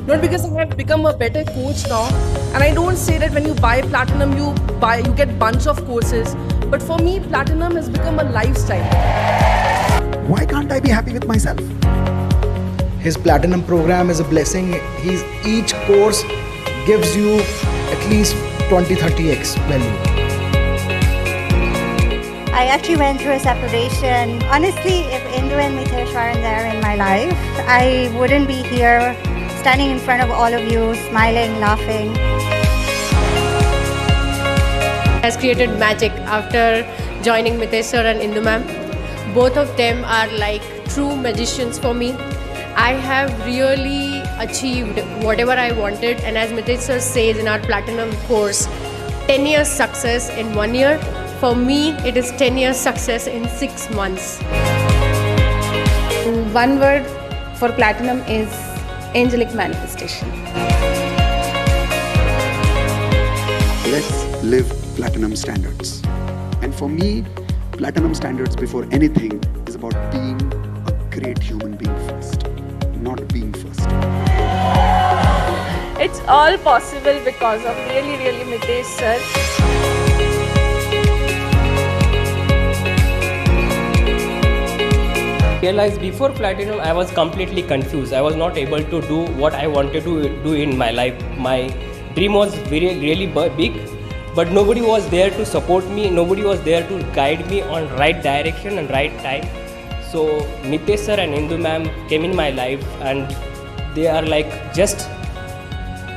Not because I have become a better coach now. And I don't say that when you buy Platinum, you get bunch of courses. But for me, Platinum has become a lifestyle. Why can't I be happy with myself? His Platinum program is a blessing. Each course gives you at least 20-30x value. I actually went through a separation. Honestly, if Indu and Mitesh weren't there in my life, I wouldn't be here standing in front of all of you, smiling, laughing. Has created magic after joining Mitesh sir and Indu ma'am. Both of them are like true magicians for me. I have really achieved whatever I wanted, and as Mitesh sir says in our Platinum course, 10 years success in 1 year. For me, it is 10 years success in 6 months. One word for Platinum is angelic manifestation. Let's live Platinum standards. And for me, Platinum standards before anything is about being a great human being first, not being first. It's all possible because of really Mitesh sir. Realized before Platinum I was completely confused. I was not able to do what I wanted to do in my life. My dream was really big, but nobody was there to support me. Nobody was there to guide me on right direction and right time. So Mitesh sir and Indu ma'am came in my life, and they are like just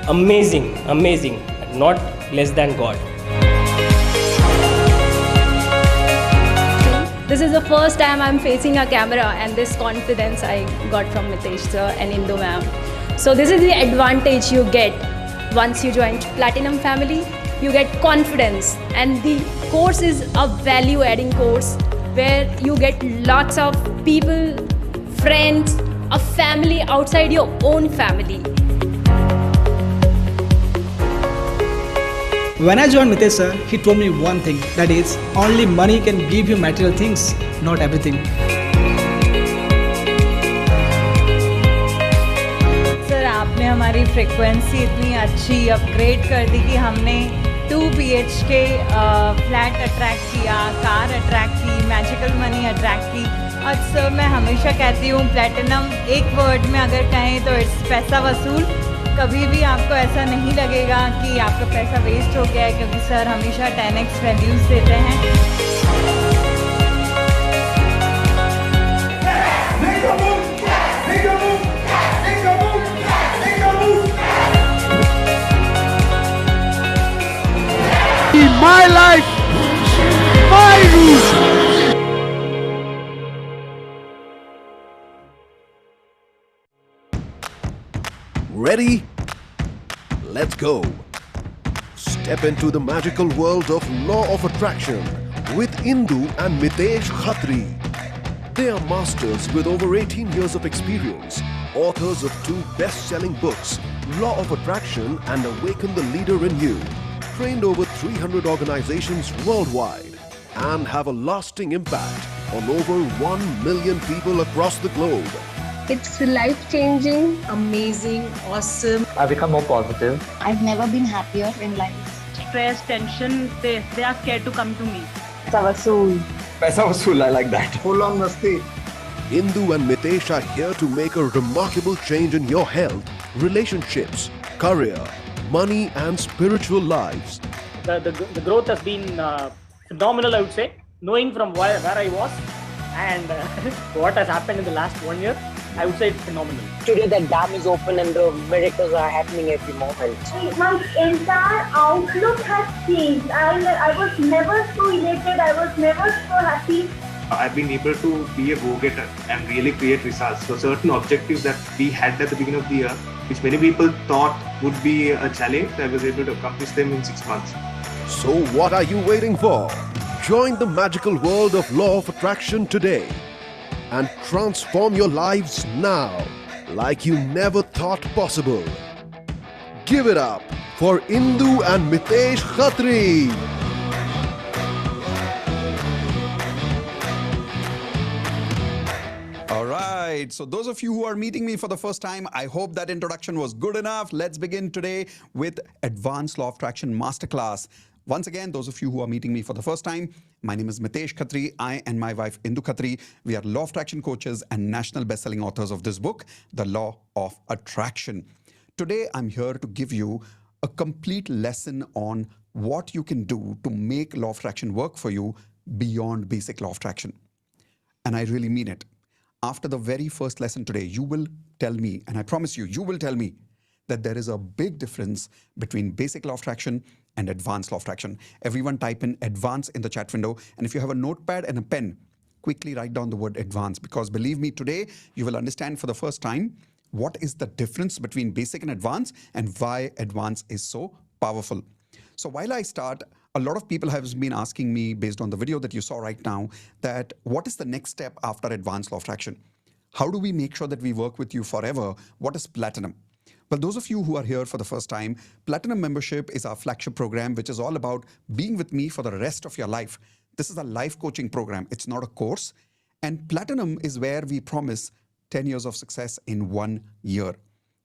amazing, not less than God. This is the first time I'm facing a camera, and this confidence I got from Mitesh sir and Indu ma'am. So this is the advantage you get once you join Platinum family. You get confidence, and the course is a value-adding course where you get lots of people, friends, a family outside your own family. When I joined Mitesh sir, he told me one thing, that is, only money can give you material things, not everything. Sir आपने हमारी frequency इतनी अच्छी upgrade कर दी कि हमने 2 BHK flat attract किया, car attract की, magical money attract की। और सर मैं हमेशा कहती हूँ प्लैटिनम एक वर्ड में अगर कहें तो इट्स पैसा वसूल। कभी भी आपको ऐसा नहीं लगेगा कि आपका पैसा वेस्ट हो गया है, क्योंकि सर हमेशा 10x वैल्यूज़ देते हैं। My life, my rules. Ready? Let's go. Step into the magical world of Law of Attraction with Indu and Mitesh Khatri. They are masters with over 18 years of experience, authors of 2 best-selling books, Law of Attraction and Awaken the Leader in You, trained over 300 organizations worldwide, and have a lasting impact on over 1 million people across the globe. It's life-changing, amazing, awesome. I've become more positive. I've never been happier in life. Stress, tension, they are scared to come to me. Paisa vasool, I like that. Full on masti. Indu and Mitesh are here to make a remarkable change in your health, relationships, career, money and spiritual lives. The growth has been phenomenal, I would say. Knowing from where I was and what has happened in the last 1 year, I would say it's phenomenal. Today the dam is open and the miracles are happening every moment. My entire outlook has changed. I was never so elated, I was never so happy. I've been able to be a go-getter and really create results. So certain objectives that we had at the beginning of the year, which many people thought would be a challenge, I was able to accomplish them in 6 months. So what are you waiting for? Join the magical world of Law of Attraction today and transform your lives now like you never thought possible. Give it up for Indu and Mitesh Khatri. All right. right. So those of you who are meeting me for the first time, I hope that introduction was good enough. Let's begin today with Advanced Law of Attraction Masterclass. Once again, those of you who are meeting me for the first time, my name is Mitesh Khatri. I and my wife Indu Khatri, we are law of attraction coaches and national best-selling authors of this book, The Law of Attraction. Today, I'm here to give you a complete lesson on what you can do to make law of attraction work for you beyond basic law of attraction. And I really mean it. After the very first lesson today, you will tell me, and I promise you, you will tell me that there is a big difference between basic law of attraction and advanced law of attraction. Everyone type in advance in the chat window. And if you have a notepad and a pen, quickly write down the word advance, because believe me, today you will understand for the first time what is the difference between basic and advanced and why advanced is so powerful. So while I start, a lot of people have been asking me, based on the video that you saw right now, that what is the next step after advanced law of attraction? How do we make sure that we work with you forever? What is Platinum? Well, those of you who are here for the first time, Platinum membership is our flagship program, which is all about being with me for the rest of your life. This is a life coaching program. It's not a course. And Platinum is where we promise 10 years of success in 1 year.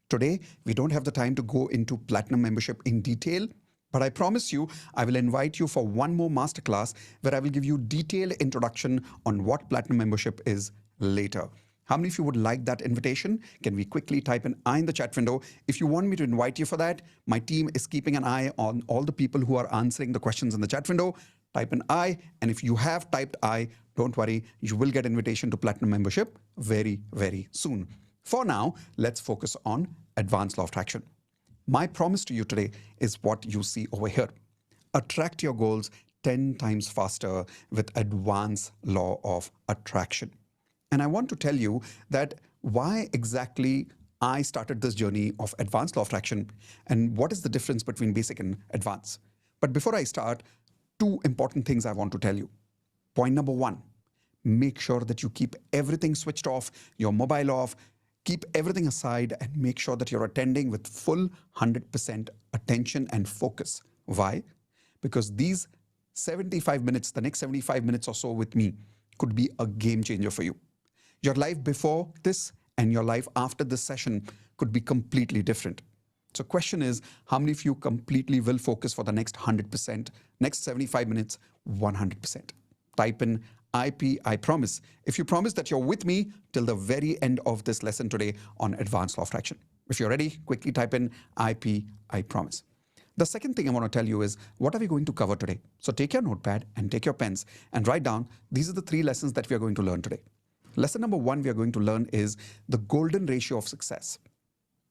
Today, we don't have the time to go into Platinum membership in detail, but I promise you, I will invite you for one more masterclass where I will give you detailed introduction on what Platinum membership is later. How many of you would like that invitation? Can we quickly type an I in the chat window? If you want me to invite you for that, my team is keeping an eye on all the people who are answering the questions in the chat window. Type an I, and if you have typed I, don't worry, you will get invitation to Platinum membership very, very soon. For now, let's focus on advanced law of attraction. My promise to you today is what you see over here. Attract your goals 10 times faster with advanced law of attraction. And I want to tell you that why exactly I started this journey of advanced law of attraction and what is the difference between basic and advanced. But before I start, two important things I want to tell you. Point number one, make sure that you keep everything switched off, your mobile off, keep everything aside and make sure that you're attending with full 100% attention and focus. Why? Because these 75 minutes, the next 75 minutes or so with me could be a game changer for you. Your life before this and your life after this session could be completely different. So question is, how many of you completely will focus for the next 100%, next 75 minutes, 100%? Type in IP, I promise. If you promise that you're with me till the very end of this lesson today on advanced law of attraction. If you're ready, quickly type in IP, I promise. The second thing I want to tell you is, what are we going to cover today? So take your notepad and take your pens and write down, these are the 3 lessons that we are going to learn today. Lesson number 1 we are going to learn is the golden ratio of success.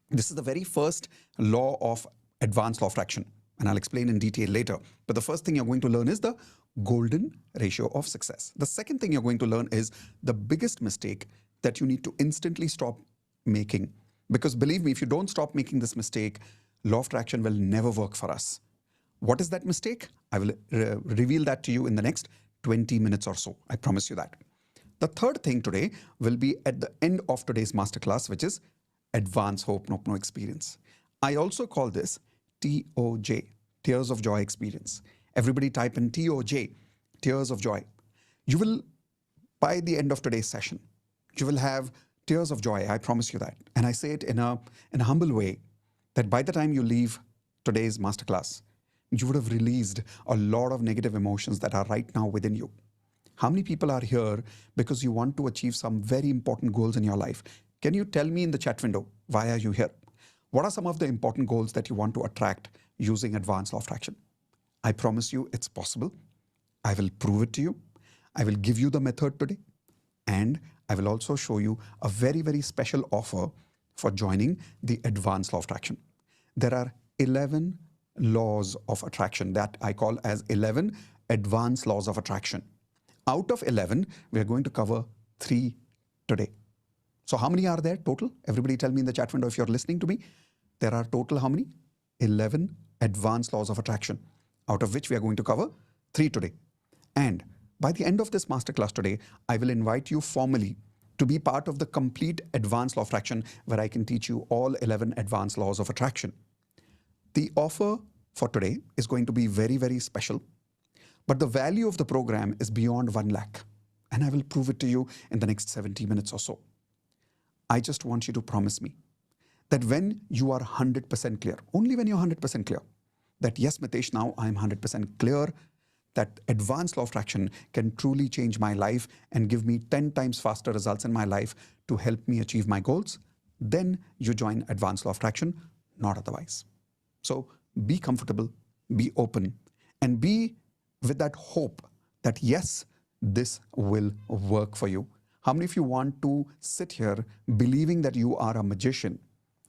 This is the very first law of advanced law of attraction, and I'll explain in detail later. But the first thing you're going to learn is the golden ratio of success. The second thing you're going to learn is the biggest mistake that you need to instantly stop making. Because believe me, if you don't stop making this mistake, law of attraction will never work for us. What is that mistake? I will reveal that to you in the next 20 minutes or so. I promise you that. The third thing today will be at the end of today's masterclass, which is Advanced Hope No Experience. I also call this TOJ, Tears of Joy Experience. Everybody type in TOJ, Tears of Joy. You will, by the end of today's session, you will have tears of joy. I promise you that. And I say it in a humble way, that by the time you leave today's masterclass, you would have released a lot of negative emotions that are right now within you. How many people are here because you want to achieve some very important goals in your life? Can you tell me in the chat window, why are you here? What are some of the important goals that you want to attract using advanced law of attraction? I promise you it's possible. I will prove it to you. I will give you the method today. And I will also show you a very, very special offer for joining the advanced law of attraction. There are 11 laws of attraction that I call as 11 advanced laws of attraction. Out of 11, we are going to cover 3 today. So how many are there total? Everybody tell me in the chat window if you're listening to me. There are total how many? 11 advanced laws of attraction, out of which we are going to cover 3 today. And by the end of this masterclass today, I will invite you formally to be part of the complete advanced law of attraction, where I can teach you all 11 advanced laws of attraction. The offer for today is going to be very, very special. But the value of the program is beyond 1 lakh. And I will prove it to you in the next 70 minutes or so. I just want you to promise me that when you are 100% clear, only when you're 100% clear, that yes, Mitesh, now I'm 100% clear that advanced law of attraction can truly change my life and give me 10 times faster results in my life to help me achieve my goals, then you join advanced law of attraction, not otherwise. So be comfortable, be open, and be with that hope that yes, this will work for you. How many of you want to sit here believing that you are a magician?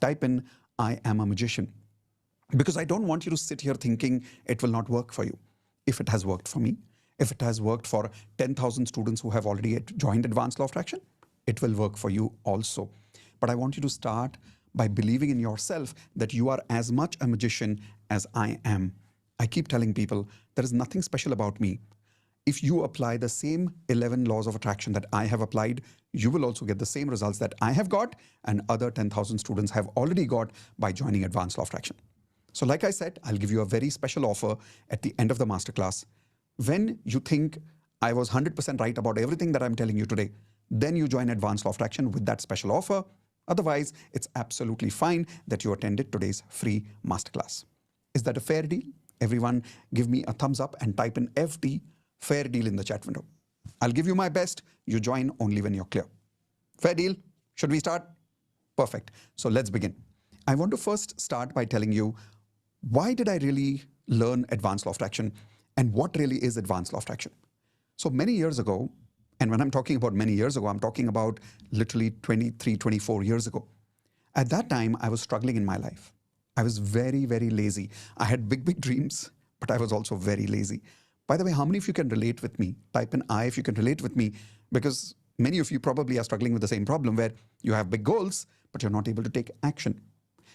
Type in, I am a magician. Because I don't want you to sit here thinking it will not work for you. If it has worked for me, if it has worked for 10,000 students who have already joined Advanced Law of Attraction, it will work for you also. But I want you to start by believing in yourself that you are as much a magician as I am. I keep telling people there is nothing special about me. If you apply the same 11 laws of attraction that I have applied, you will also get the same results that I have got and other 10,000 students have already got by joining Advanced Law of Attraction. So like I said, I'll give you a very special offer at the end of the masterclass. When you think I was 100% right about everything that I'm telling you today, then you join Advanced Law of Attraction with that special offer. Otherwise, it's absolutely fine that you attended today's free masterclass. Is that a fair deal? Everyone give me a thumbs up and type in FD, fair deal, in the chat window. I'll give you my best. You join only when you're clear. Fair deal? Should we start? Perfect. So let's begin. I want to first start by telling you, why did I really learn Advanced Law of Attraction and what really is Advanced Law of Attraction? So many years ago, and when I'm talking about many years ago, I'm talking about literally 23, 24 years ago. At that time, I was struggling in my life. I was very, very lazy. I had big, big dreams, but I was also very lazy. By the way, how many of you can relate with me? Type in I if you can relate with me, because many of you probably are struggling with the same problem where you have big goals, but you're not able to take action.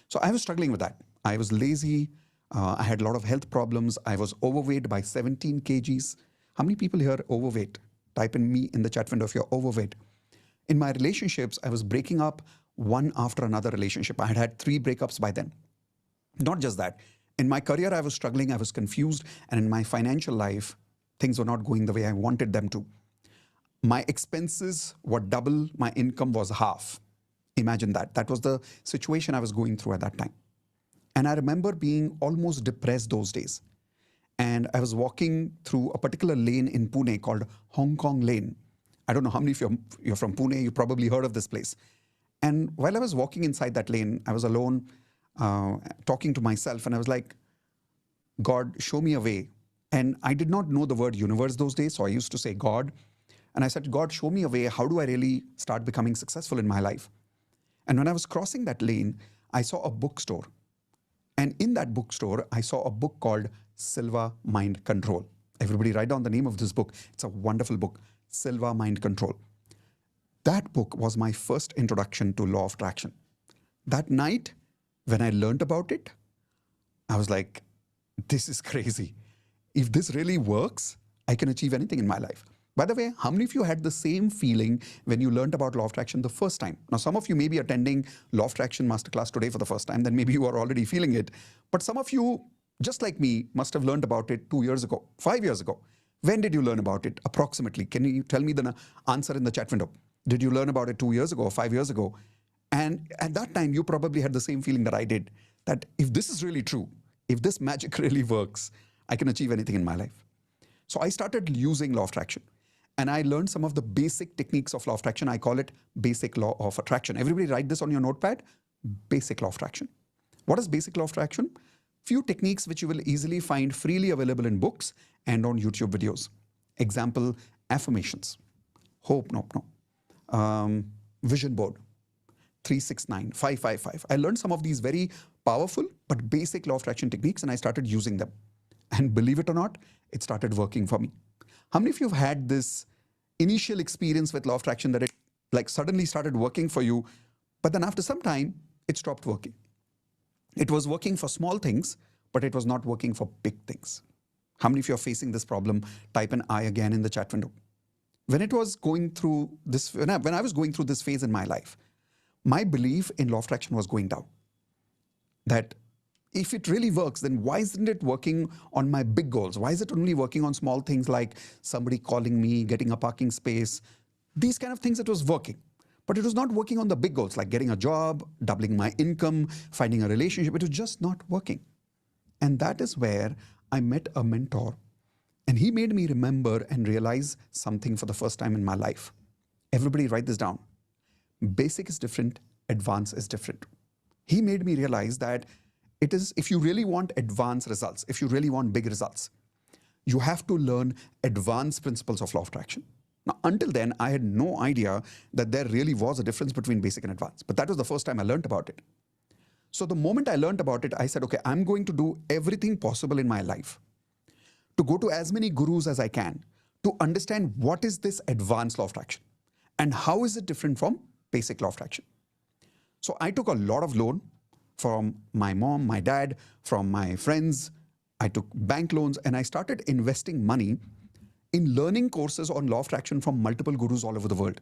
So I was struggling with that. I was lazy. I had a lot of health problems. I was overweight by 17 kgs. How many people here are overweight? Type in me in the chat window if you're overweight. In my relationships, I was breaking up one after another relationship. I had had 3 breakups by then. Not just that. In my career, I was struggling. I was confused. And in my financial life, things were not going the way I wanted them to. My expenses were double. My income was half. Imagine that. That was the situation I was going through at that time. And I remember being almost depressed those days. And I was walking through a particular lane in Pune called Hong Kong Lane. I don't know how many of you you're from Pune, you probably heard of this place. And while I was walking inside that lane, I was alone, talking to myself, and I was like, God, show me a way. And I did not know the word universe those days, so I used to say God. And I said, God, show me a way. How do I really start becoming successful in my life? And when I was crossing that lane, I saw a bookstore. And in that bookstore, I saw a book called Silva Mind Control. Everybody write down the name of this book. It's a wonderful book, Silva Mind Control. That book was my first introduction to law of attraction. That night, when I learned about it, I was like, this is crazy. If this really works, I can achieve anything in my life. By the way, how many of you had the same feeling when you learned about law of attraction the first time? Now, some of you may be attending law of attraction masterclass today for the first time, then maybe you are already feeling it. But some of you, just like me, must have learned about it 2 years ago, 5 years ago. When did you learn about it approximately? Can you tell me the answer in the chat window? Did you learn about it 2 years ago or 5 years ago? And at that time, you probably had the same feeling that I did, that if this is really true, if this magic really works, I can achieve anything in my life. So I started using law of attraction. And I learned some of the basic techniques of law of attraction. I call it basic law of attraction. Everybody write this on your notepad. Basic law of attraction. What is basic law of attraction? Few techniques which you will easily find freely available in books and on YouTube videos. Example, affirmations. Hope, no. Vision board. 369, 555. I learned some of these very powerful but basic law of attraction techniques and I started using them. And believe it or not, it started working for me. How many of you have had this initial experience with law of attraction that it like suddenly started working for you, but then after some time, it stopped working? It was working for small things, but it was not working for big things. How many of you are facing this problem? Type an I again in the chat window. When I was going through this phase in my life, my belief in law of attraction was going down. That if it really works, then why isn't it working on my big goals? Why is it only working on small things like somebody calling me, getting a parking space? These kind of things it was working. But it was not working on the big goals like getting a job, doubling my income, finding a relationship. It was just not working. And that is where I met a mentor. And he made me remember and realize something for the first time in my life. Everybody write this down. Basic is different, advanced is different. He made me realize that it is, if you really want advanced results, if you really want big results, you have to learn advanced principles of law of attraction. Now, until then, I had no idea that there really was a difference between basic and advanced. But that was the first time I learned about it. So the moment I learned about it, I said, okay, I'm going to do everything possible in my life to go to as many gurus as I can to understand what is this advanced law of attraction and how is it different from basic law of attraction. So I took a lot of loan from my mom, my dad, from my friends. I took bank loans and I started investing money in learning courses on law of attraction from multiple gurus all over the world.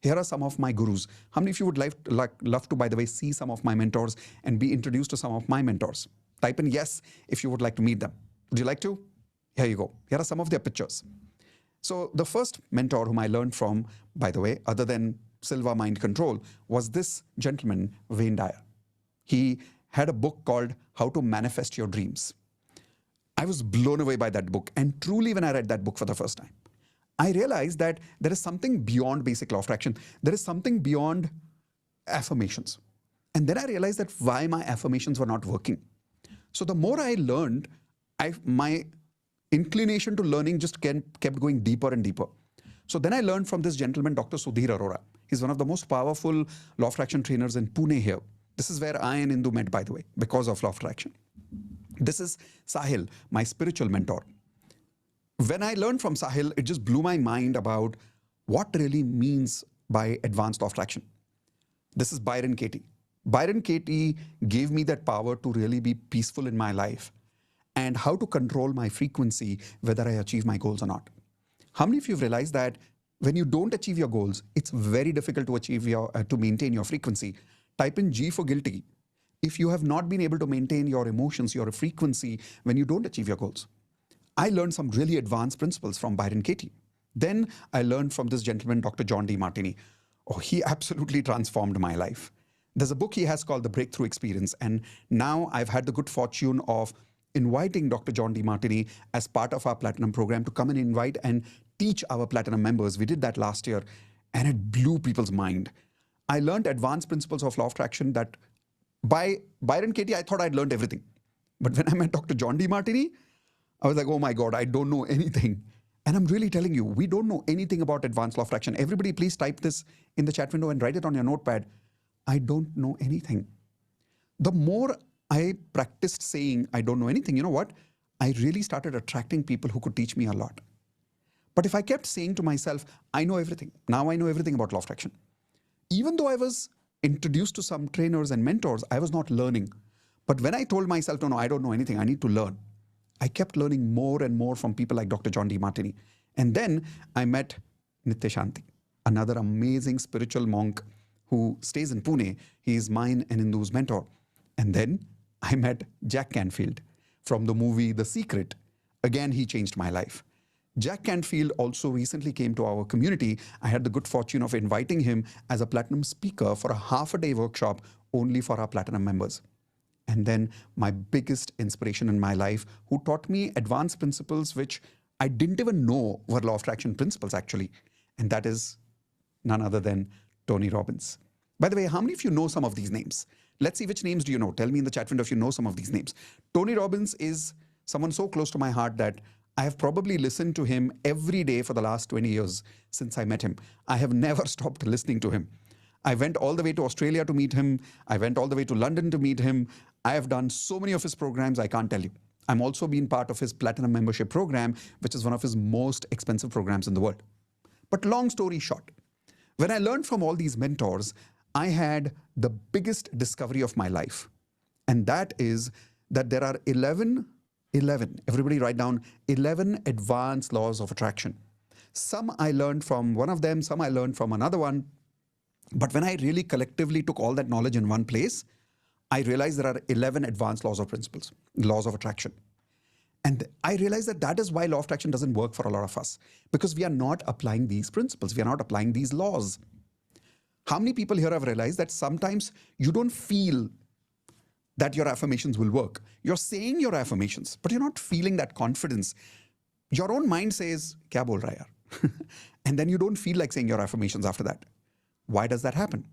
Here are some of my gurus. How many of you would love to, by the way, see some of my mentors and be introduced to some of my mentors? Type in yes if you would like to meet them. Would you like to? Here you go. Here are some of their pictures. So the first mentor whom I learned from, by the way, other than Silva Mind Control, was this gentleman, Wayne Dyer. He had a book called How to Manifest Your Dreams. I was blown away by that book. And truly, when I read that book for the first time, I realized that there is something beyond basic law of attraction. There is something beyond affirmations. And then I realized that why my affirmations were not working. So the more I learned, my inclination to learning just kept going deeper and deeper. So then I learned from this gentleman, Dr. Sudhir Arora. He's one of the most powerful law of attraction trainers in Pune here. This is where I and Indu met, by the way, because of law of attraction. This is Sahil, my spiritual mentor. When I learned from Sahil, it just blew my mind about what really means by advanced law of attraction. This is Byron Katie. Byron Katie gave me that power to really be peaceful in my life and how to control my frequency, whether I achieve my goals or not. How many of you have realized that when you don't achieve your goals, it's very difficult to achieve to maintain your frequency? Type in G for guilty if you have not been able to maintain your emotions, your frequency when you don't achieve your goals. I learned some really advanced principles from Byron Katie. Then I learned from this gentleman, Dr. John D. Martini. Oh, he absolutely transformed my life. There's a book he has called The Breakthrough Experience. And now I've had the good fortune of inviting Dr. John D. Martini as part of our Platinum program to come and invite and teach our Platinum members. We did that last year and it blew people's mind. I learned advanced principles of law of attraction that by Byron Katie, I thought I'd learned everything. But when I met Dr. John D. Martini, I was like, oh my God, I don't know anything. And I'm really telling you, we don't know anything about advanced law of attraction. Everybody, please type this in the chat window and write it on your notepad. I don't know anything. The more I practiced saying I don't know anything, you know what? I really started attracting people who could teach me a lot. But if I kept saying to myself, I know everything. Now I know everything about law of attraction. Even though I was introduced to some trainers and mentors, I was not learning. But when I told myself, no, I don't know anything, I need to learn, I kept learning more and more from people like Dr. John D. Martini. And then I met Nityashanti, another amazing spiritual monk who stays in Pune. He is mine and Indu's mentor. And then I met Jack Canfield from the movie The Secret. Again, he changed my life. Jack Canfield also recently came to our community. I had the good fortune of inviting him as a Platinum speaker for a half-a-day workshop only for our Platinum members. And then my biggest inspiration in my life, who taught me advanced principles which I didn't even know were law of attraction principles actually. And that is none other than Tony Robbins. By the way, how many of you know some of these names? Let's see which names do you know. Tell me in the chat window if you know some of these names. Tony Robbins is someone so close to my heart that I have probably listened to him every day for the last 20 years since I met him. I have never stopped listening to him. I went all the way to Australia to meet him. I went all the way to London to meet him. I have done so many of his programs, I can't tell you. I'm also been part of his Platinum membership program, which is one of his most expensive programs in the world. But long story short, when I learned from all these mentors, I had the biggest discovery of my life. And that is that there are 11, everybody write down 11 advanced laws of attraction. Some I learned from one of them, some I learned from another one. But when I really collectively took all that knowledge in one place, I realized there are 11 advanced laws of attraction. And I realized that that is why law of attraction doesn't work for a lot of us, because we are not applying these principles. We are not applying these laws. How many people here have realized that sometimes you don't feel that your affirmations will work? You're saying your affirmations, but you're not feeling that confidence. Your own mind says, kya bol raha hai yaar? And then you don't feel like saying your affirmations after that. Why does that happen?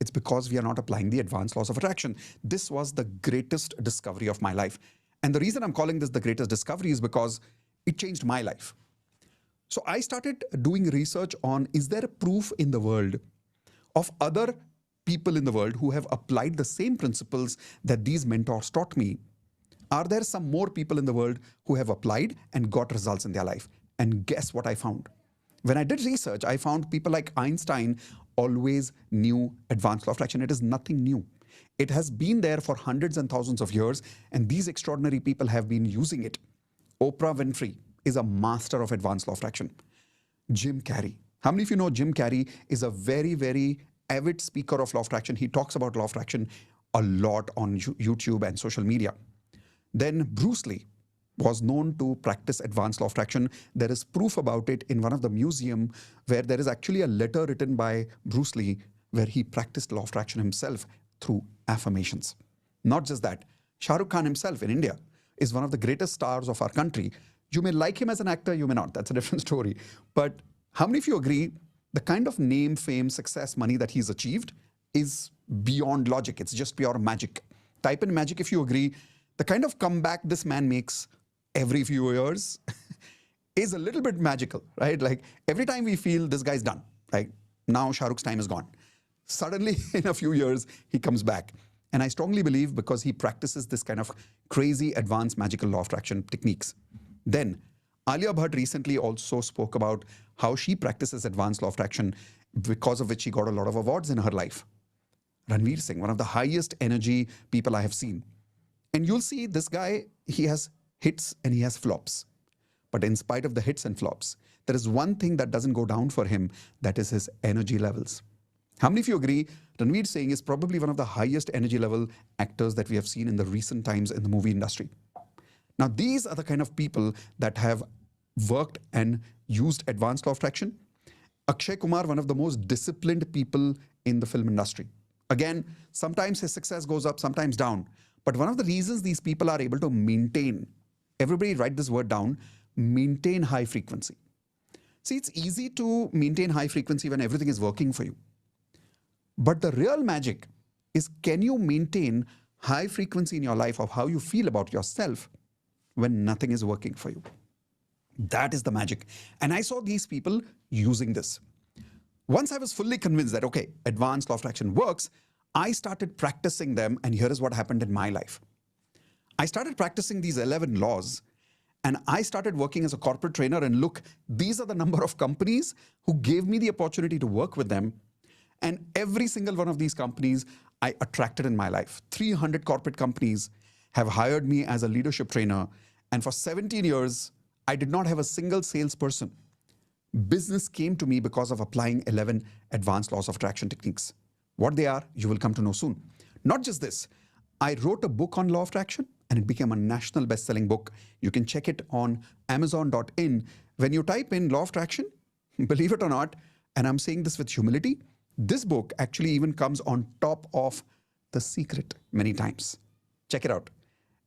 It's because we are not applying the advanced laws of attraction. This was the greatest discovery of my life. And the reason I'm calling this the greatest discovery is because it changed my life. So I started doing research on, is there a proof in the world of other people in the world who have applied the same principles that these mentors taught me? Are there some more people in the world who have applied and got results in their life? And guess what I found? When I did research, I found people like Einstein always knew advanced law of attraction. It is nothing new. It has been there for hundreds and thousands of years, and these extraordinary people have been using it. Oprah Winfrey is a master of advanced law of attraction. Jim Carrey. How many of you know Jim Carrey is a very, very avid speaker of law of attraction? He talks about law of attraction a lot on YouTube and social media. Then Bruce Lee was known to practice advanced law of attraction. There is proof about it in one of the museum where there is actually a letter written by Bruce Lee where he practiced law of attraction himself through affirmations. Not just that, Shah Rukh Khan himself in India is one of the greatest stars of our country. You may like him as an actor, you may not. That's a different story. But how many of you agree the kind of name, fame, success, money that he's achieved is beyond logic? It's just pure magic. Type in magic if you agree. The kind of comeback this man makes every few years is a little bit magical, right? Like every time we feel this guy's done, like now Shah Rukh's time is gone. Suddenly in a few years, he comes back. And I strongly believe because he practices this kind of crazy advanced magical law of attraction techniques. Then Alia Bhatt recently also spoke about how she practices advanced law of attraction, because of which she got a lot of awards in her life. Ranveer Singh, one of the highest energy people I have seen. And you'll see this guy, he has hits and he has flops. But in spite of the hits and flops, there is one thing that doesn't go down for him, that is his energy levels. How many of you agree Ranveer Singh is probably one of the highest energy level actors that we have seen in the recent times in the movie industry? Now, these are the kind of people that have worked and used advanced law of attraction. Akshay Kumar, one of the most disciplined people in the film industry. Again, sometimes his success goes up, sometimes down. But one of the reasons these people are able to maintain, everybody write this word down, maintain high frequency. See, it's easy to maintain high frequency when everything is working for you. But the real magic is, can you maintain high frequency in your life of how you feel about yourself when nothing is working for you? That is the magic. And I saw these people using this. Once I was fully convinced that, okay, advanced law of attraction works, I started practicing them, and here is what happened in my life. I started practicing these 11 laws, and I started working as a corporate trainer, and look, these are the number of companies who gave me the opportunity to work with them. And every single one of these companies I attracted in my life. 300 corporate companies have hired me as a leadership trainer. And for 17 years, I did not have a single salesperson. Business came to me because of applying 11 advanced laws of attraction techniques. What they are, you will come to know soon. Not just this, I wrote a book on law of attraction, and it became a national best-selling book. You can check it on Amazon.in. When you type in law of attraction, believe it or not, and I'm saying this with humility, this book actually even comes on top of The Secret many times. Check it out.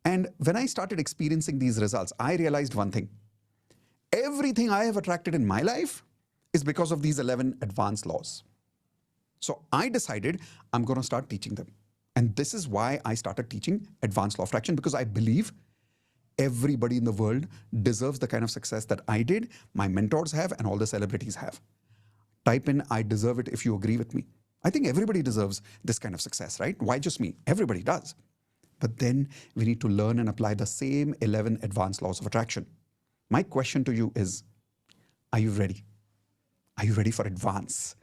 And when I started experiencing these results, I realized one thing. Everything I have attracted in my life is because of these 11 advanced laws. So I decided I'm going to start teaching them. And this is why I started teaching advanced law of attraction, because I believe everybody in the world deserves the kind of success that I did, my mentors have, and all the celebrities have. Type in, I deserve it, if you agree with me. I think everybody deserves this kind of success, right? Why just me? Everybody does. But then we need to learn and apply the same 11 advanced laws of attraction. My question to you is, are you ready? Are you ready for advance?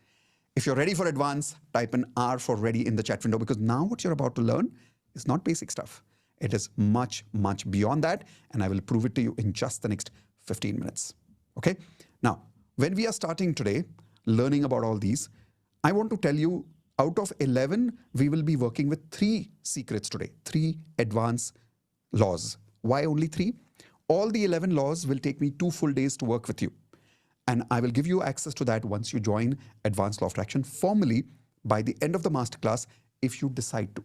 If you're ready for advance, type in R for ready in the chat window, because now what you're about to learn is not basic stuff. It is much, much beyond that, and I will prove it to you in just the next 15 minutes. Okay? Now, when we are starting today, learning about all these, I want to tell you, out of 11, we will be working with 3 secrets today, 3 advanced laws. Why only 3? All the 11 laws will take me 2 full days to work with you. And I will give you access to that once you join Advanced Law of Attraction formally by the end of the masterclass if you decide to.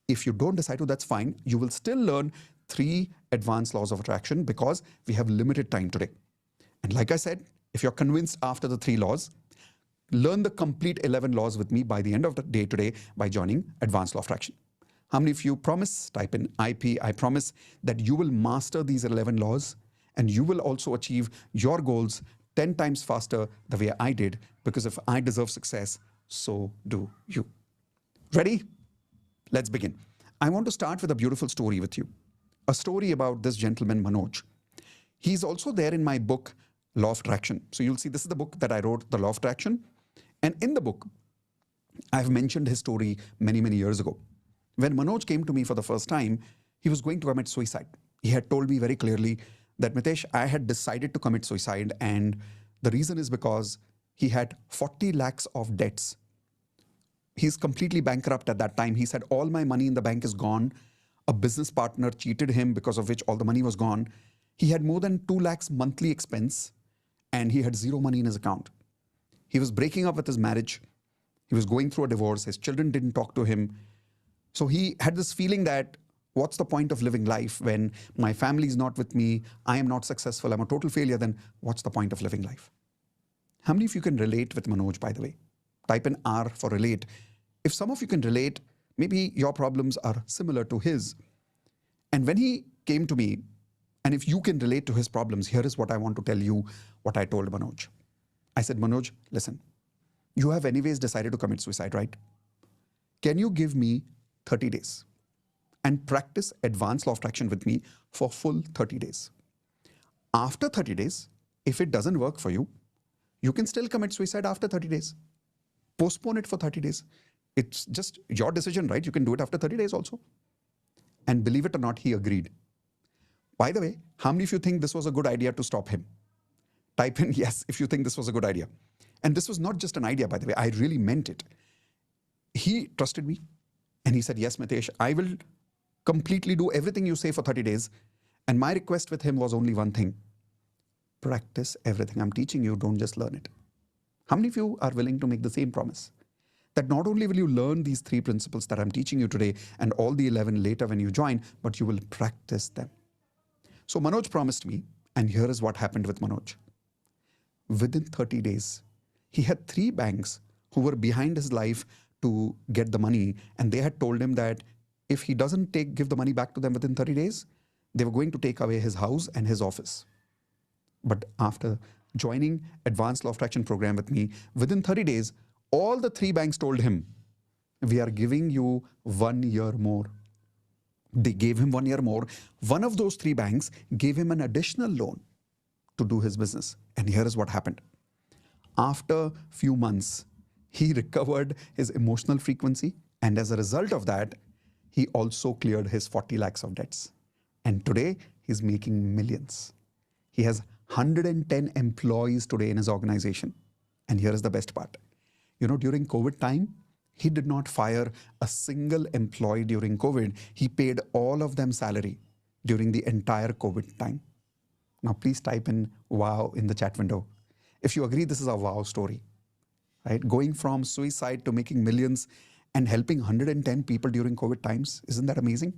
If you don't decide to, that's fine. You will still learn 3 advanced laws of attraction because we have limited time today. And like I said, if you're convinced after the 3 laws, learn the complete 11 laws with me by the end of the day today by joining Advanced Law of Attraction. How many of you promise? Type in IP. I promise that you will master these 11 laws and you will also achieve your goals 10 times faster the way I did, because if I deserve success, so do you. Ready? Let's begin. I want to start with a beautiful story with you. A story about this gentleman, Manoj. He's also there in my book, Law of Attraction. So you'll see this is the book that I wrote, The Law of Attraction. And in the book, I've mentioned his story many, many years ago. When Manoj came to me for the first time, he was going to commit suicide. He had told me very clearly that, Mitesh, I had decided to commit suicide, and the reason is because he had 40 lakhs of debts. He's completely bankrupt at that time. He said, all my money in the bank is gone. A business partner cheated him, because of which all the money was gone. He had more than 2 lakhs monthly expense, and he had 0 money in his account. He was breaking up with his marriage. He was going through a divorce. His children didn't talk to him. So he had this feeling that, what's the point of living life when my family is not with me? I am not successful. I'm a total failure. Then what's the point of living life? How many of you can relate with Manoj, by the way? Type in R for relate. If some of you can relate, maybe your problems are similar to his. And when he came to me, and if you can relate to his problems, here is what I want to tell you, what I told Manoj. I said, Manoj, listen, you have anyways decided to commit suicide, right? Can you give me 30 days and practice Advanced Law of Attraction with me for full 30 days? After 30 days, if it doesn't work for you, you can still commit suicide after 30 days. Postpone it for 30 days. It's just your decision, right? You can do it after 30 days also. And believe it or not, he agreed. By the way, how many of you think this was a good idea to stop him? Type in yes if you think this was a good idea. And this was not just an idea, by the way. I really meant it. He trusted me and he said, yes, Mitesh, I will completely do everything you say for 30 days. And my request with him was only one thing. Practice everything I'm teaching you. Don't just learn it. How many of you are willing to make the same promise? That not only will you learn these 3 principles that I'm teaching you today and all the 11 later when you join, but you will practice them. So Manoj promised me, and here is what happened with Manoj. Within 30 days, he had 3 banks who were behind his life to get the money, and they had told him that if he doesn't give the money back to them within 30 days, they were going to take away his house and his office. But after joining Advanced Law of Attraction program with me, within 30 days, all the 3 banks told him, we are giving you 1 year more. They gave him 1 year more. One of those 3 banks gave him an additional loan to do his business. And here is what happened. After few months, he recovered his emotional frequency. And as a result of that, he also cleared his 40 lakhs of debts. And today, he's making millions. He has 110 employees today in his organization. And here is the best part. You know, during COVID time, he did not fire a single employee during COVID. He paid all of them salary during the entire COVID time. Now, please type in wow in the chat window. If you agree, this is a wow story, right? Going from suicide to making millions and helping 110 people during COVID times. Isn't that amazing?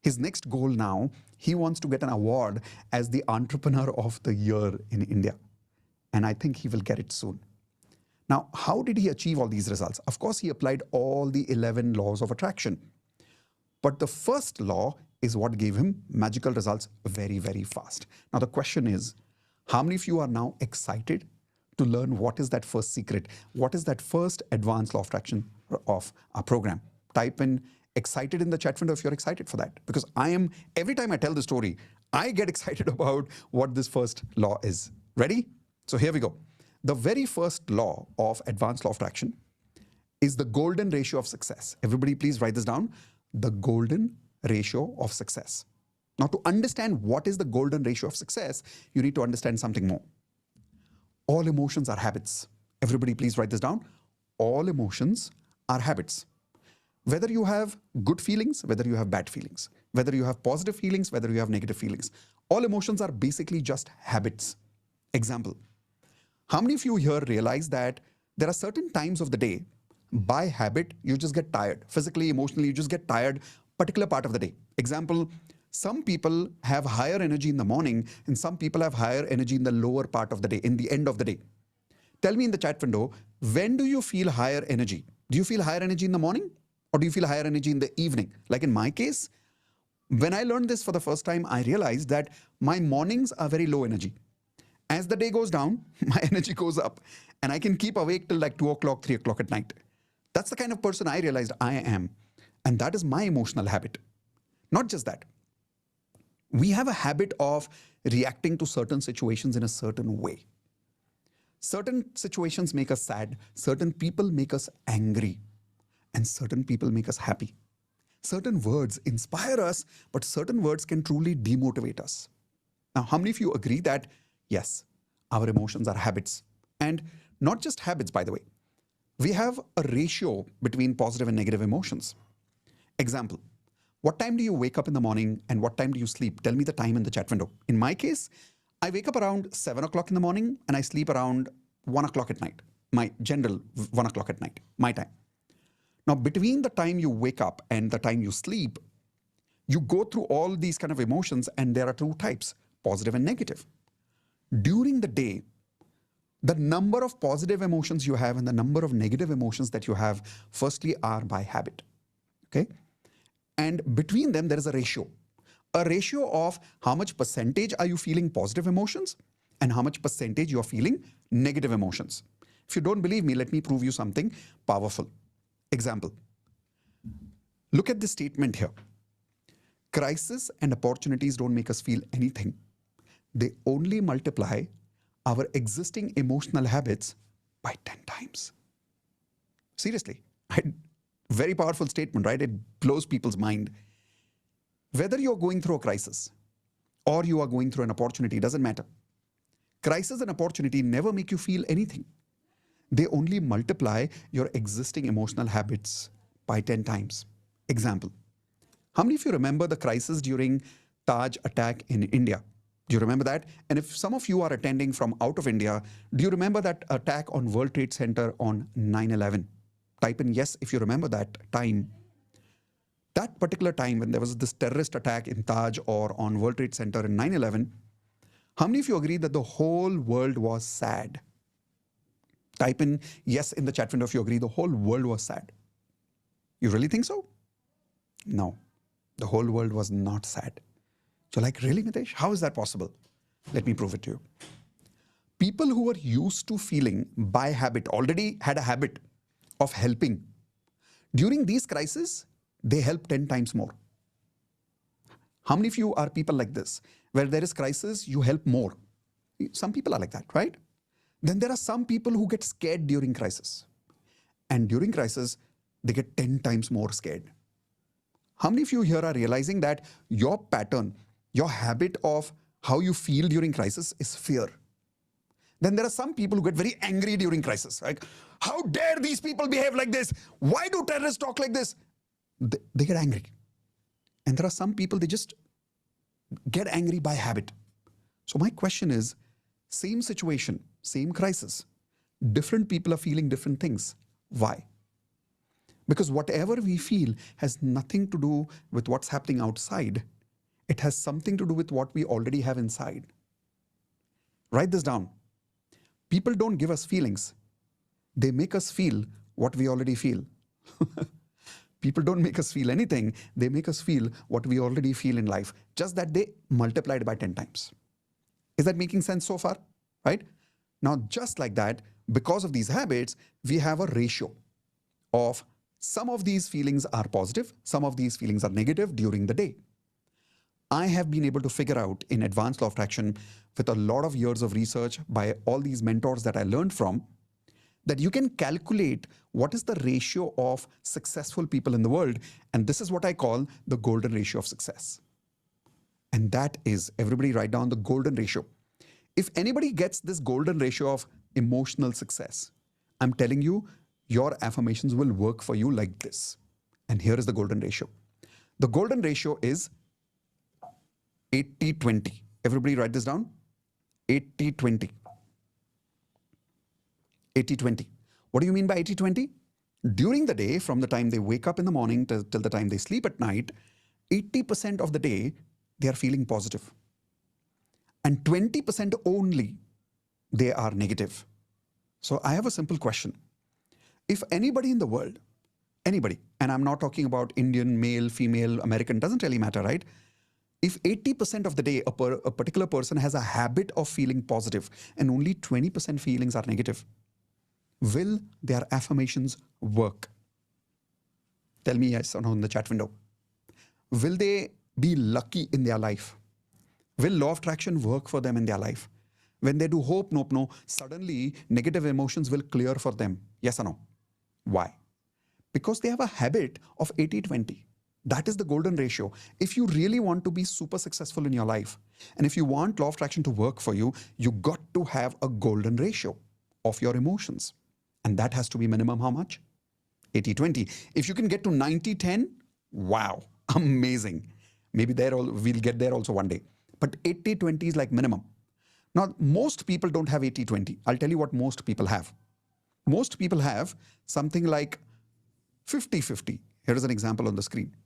His next goal now, he wants to get an award as the Entrepreneur of the Year in India. And I think he will get it soon. Now, how did he achieve all these results? Of course, he applied all the 11 laws of attraction. But the first law is what gave him magical results very, very fast. Now, the question is, how many of you are now excited to learn what is that first secret? What is that first Advanced Law of Attraction of our program? Type in excited in the chat window if you're excited for that. Because every time I tell the story, I get excited about what this first law is. Ready? So here we go. The very first law of Advanced Law of Attraction is the golden ratio of success. Everybody please write this down. The golden ratio of success. Now, to understand what is the golden ratio of success, you need to understand something more. All emotions are habits. Everybody please write this down. All emotions are habits. Whether you have good feelings, whether you have bad feelings, whether you have positive feelings, whether you have negative feelings, all emotions are basically just habits. Example, how many of you here realize that there are certain times of the day By habit, you just get tired. Physically, emotionally, you just get tired particular part of the day. Example, some people have higher energy in the morning and some people have higher energy in the lower part of the day, in the end of the day. Tell me in the chat window, when do you feel higher energy? Do you feel higher energy in the morning or do you feel higher energy in the evening? Like in my case, when I learned this for the first time, I realized that my mornings are very low energy. As the day goes down, my energy goes up and I can keep awake till like 2 o'clock, 3 o'clock at night. That's the kind of person I realized I am. And that is my emotional habit. Not just that. We have a habit of reacting to certain situations in a certain way. Certain situations make us sad, certain people make us angry, and certain people make us happy. Certain words inspire us, but certain words can truly demotivate us. Now, how many of you agree that, yes, our emotions are habits? And not just habits, by the way. We have a ratio between positive and negative emotions. Example, what time do you wake up in the morning and what time do you sleep? Tell me the time in the chat window. In my case, I wake up around 7 o'clock in the morning and I sleep around 1 o'clock at night. My general 1 o'clock at night, my time. Now, between the time you wake up and the time you sleep, you go through all these kind of emotions and there are two types, positive and negative. During the day, the number of positive emotions you have and the number of negative emotions that you have, firstly, are by habit. Okay? And between them, there is a ratio. A ratio of how much percentage are you feeling positive emotions and how much percentage you are feeling negative emotions. If you don't believe me, let me prove you something powerful. Example. Look at this statement here. Crisis and opportunities don't make us feel anything. They only multiply our existing emotional habits by 10 times. Seriously, very powerful statement, right? It blows people's mind. Whether you're going through a crisis or you are going through an opportunity, doesn't matter. Crisis and opportunity never make you feel anything. They only multiply your existing emotional habits by 10 times. Example. How many of you remember the crisis during Taj attack in India? Do you remember that? And if some of you are attending from out of India, do you remember that attack on World Trade Center on 9/11? Type in yes if you remember that time. That particular time when there was this terrorist attack in Taj or on World Trade Center in 9/11, how many of you agree that the whole world was sad? Type in yes in the chat window if you agree the whole world was sad. You really think so? No, the whole world was not sad. So like, really, Mitesh? How is that possible? Let me prove it to you. People who are used to feeling by habit, already had a habit of helping. During these crises, they help 10 times more. How many of you are people like this? Where there is crisis, you help more. Some people are like that, right? Then there are some people who get scared during crisis. And during crisis, they get 10 times more scared. How many of you here are realizing that your pattern, your habit of how you feel during crisis is fear? Then there are some people who get very angry during crisis. Like, how dare these people behave like this? Why do terrorists talk like this? They get angry. And there are some people, they just get angry by habit. So my question is, same situation, same crisis, different people are feeling different things. Why? Because whatever we feel has nothing to do with what's happening outside. It has something to do with what we already have inside. Write this down. People don't give us feelings. They make us feel what we already feel. People don't make us feel anything. They make us feel what we already feel in life. Just that they multiplied by 10 times. Is that making sense so far? Right? Now, just like that, because of these habits, we have a ratio of some of these feelings are positive, some of these feelings are negative during the day. I have been able to figure out in advanced law of attraction with a lot of years of research by all these mentors that I learned from, that you can calculate what is the ratio of successful people in the world. And this is what I call the golden ratio of success. And that is, everybody write down the golden ratio. If anybody gets this golden ratio of emotional success, I'm telling you, your affirmations will work for you like this. And here is the golden ratio. The golden ratio is 80-20. Everybody write this down. 80-20. 80-20. What do you mean by 80-20? During the day, from the time they wake up in the morning till the time they sleep at night, 80% of the day, they are feeling positive. And 20% only, they are negative. So I have a simple question. If anybody in the world, anybody, and I'm not talking about Indian, male, female, American, doesn't really matter, right? If 80% of the day, a particular person has a habit of feeling positive and only 20% feelings are negative, will their affirmations work? Tell me yes or no in the chat window. Will they be lucky in their life? Will law of attraction work for them in their life? When they do hope, nope, no, suddenly negative emotions will clear for them. Yes or no? Why? Because they have a habit of 80-20. That is the golden ratio. If you really want to be super successful in your life, and if you want law of attraction to work for you, you got to have a golden ratio of your emotions. And that has to be minimum how much? 80-20. If you can get to 90-10, wow, amazing. Maybe we'll get there also one day. But 80-20 is like minimum. Now, most people don't have 80-20. I'll tell you what most people have. Most people have something like 50-50. Here is an example on the screen.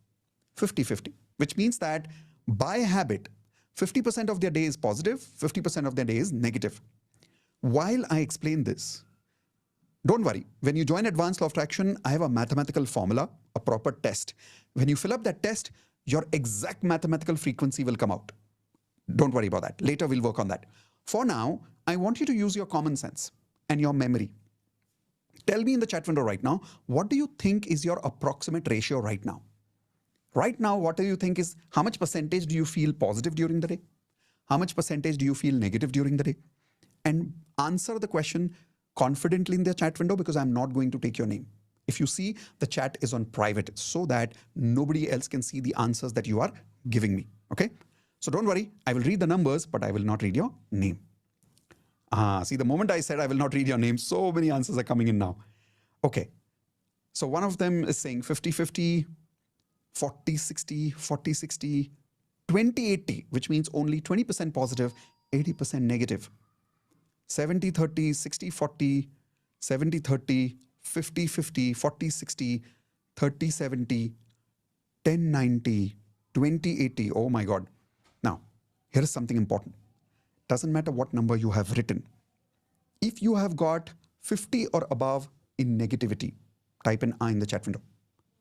50-50, which means that by habit, 50% of their day is positive, 50% of their day is negative. While I explain this, don't worry. When you join Advanced Law of Attraction, I have a mathematical formula, a proper test. When you fill up that test, your exact mathematical frequency will come out. Don't worry about that. Later, we'll work on that. For now, I want you to use your common sense and your memory. Tell me in the chat window right now, what do you think is your approximate ratio right now? Right now, what do you think is, how much percentage do you feel positive during the day? How much percentage do you feel negative during the day? And answer the question confidently in the chat window, because I'm not going to take your name. If you see, the chat is on private so that nobody else can see the answers that you are giving me. Okay? So don't worry, I will read the numbers, but I will not read your name. See, the moment I said I will not read your name, so many answers are coming in now. Okay. So one of them is saying 50-50, 40-60, 40-60, 20-80, which means only 20% positive, 80% negative. 70-30, 60-40, 70-30, 50-50, 40-60, 30-70, 10-90, 20-80. Oh my God. Now, here is something important. Doesn't matter what number you have written. If you have got 50 or above in negativity, type an I in the chat window.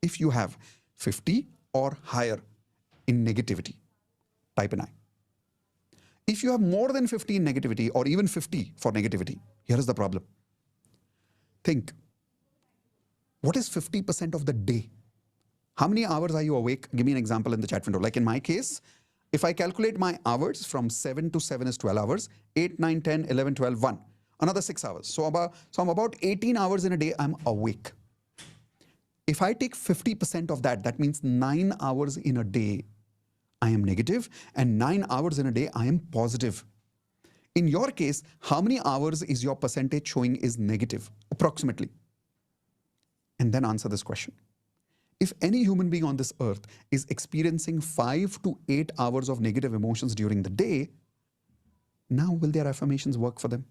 If you have 50 or higher in negativity, type an I. If you have more than 50 in negativity or even 50 for negativity, here is the problem. Think, what is 50% of the day? How many hours are you awake? Give me an example in the chat window. Like in my case, if I calculate my hours from 7 to 7 is 12 hours, 8, 9, 10, 11, 12, 1, another 6 hours. So I'm about 18 hours in a day, I'm awake. If I take 50% of that, that means 9 hours in a day, I am negative, and 9 hours in a day, I am positive. In your case, how many hours is your percentage showing is negative, approximately? And then answer this question. If any human being on this earth is experiencing 5 to 8 hours of negative emotions during the day, now will their affirmations work for them?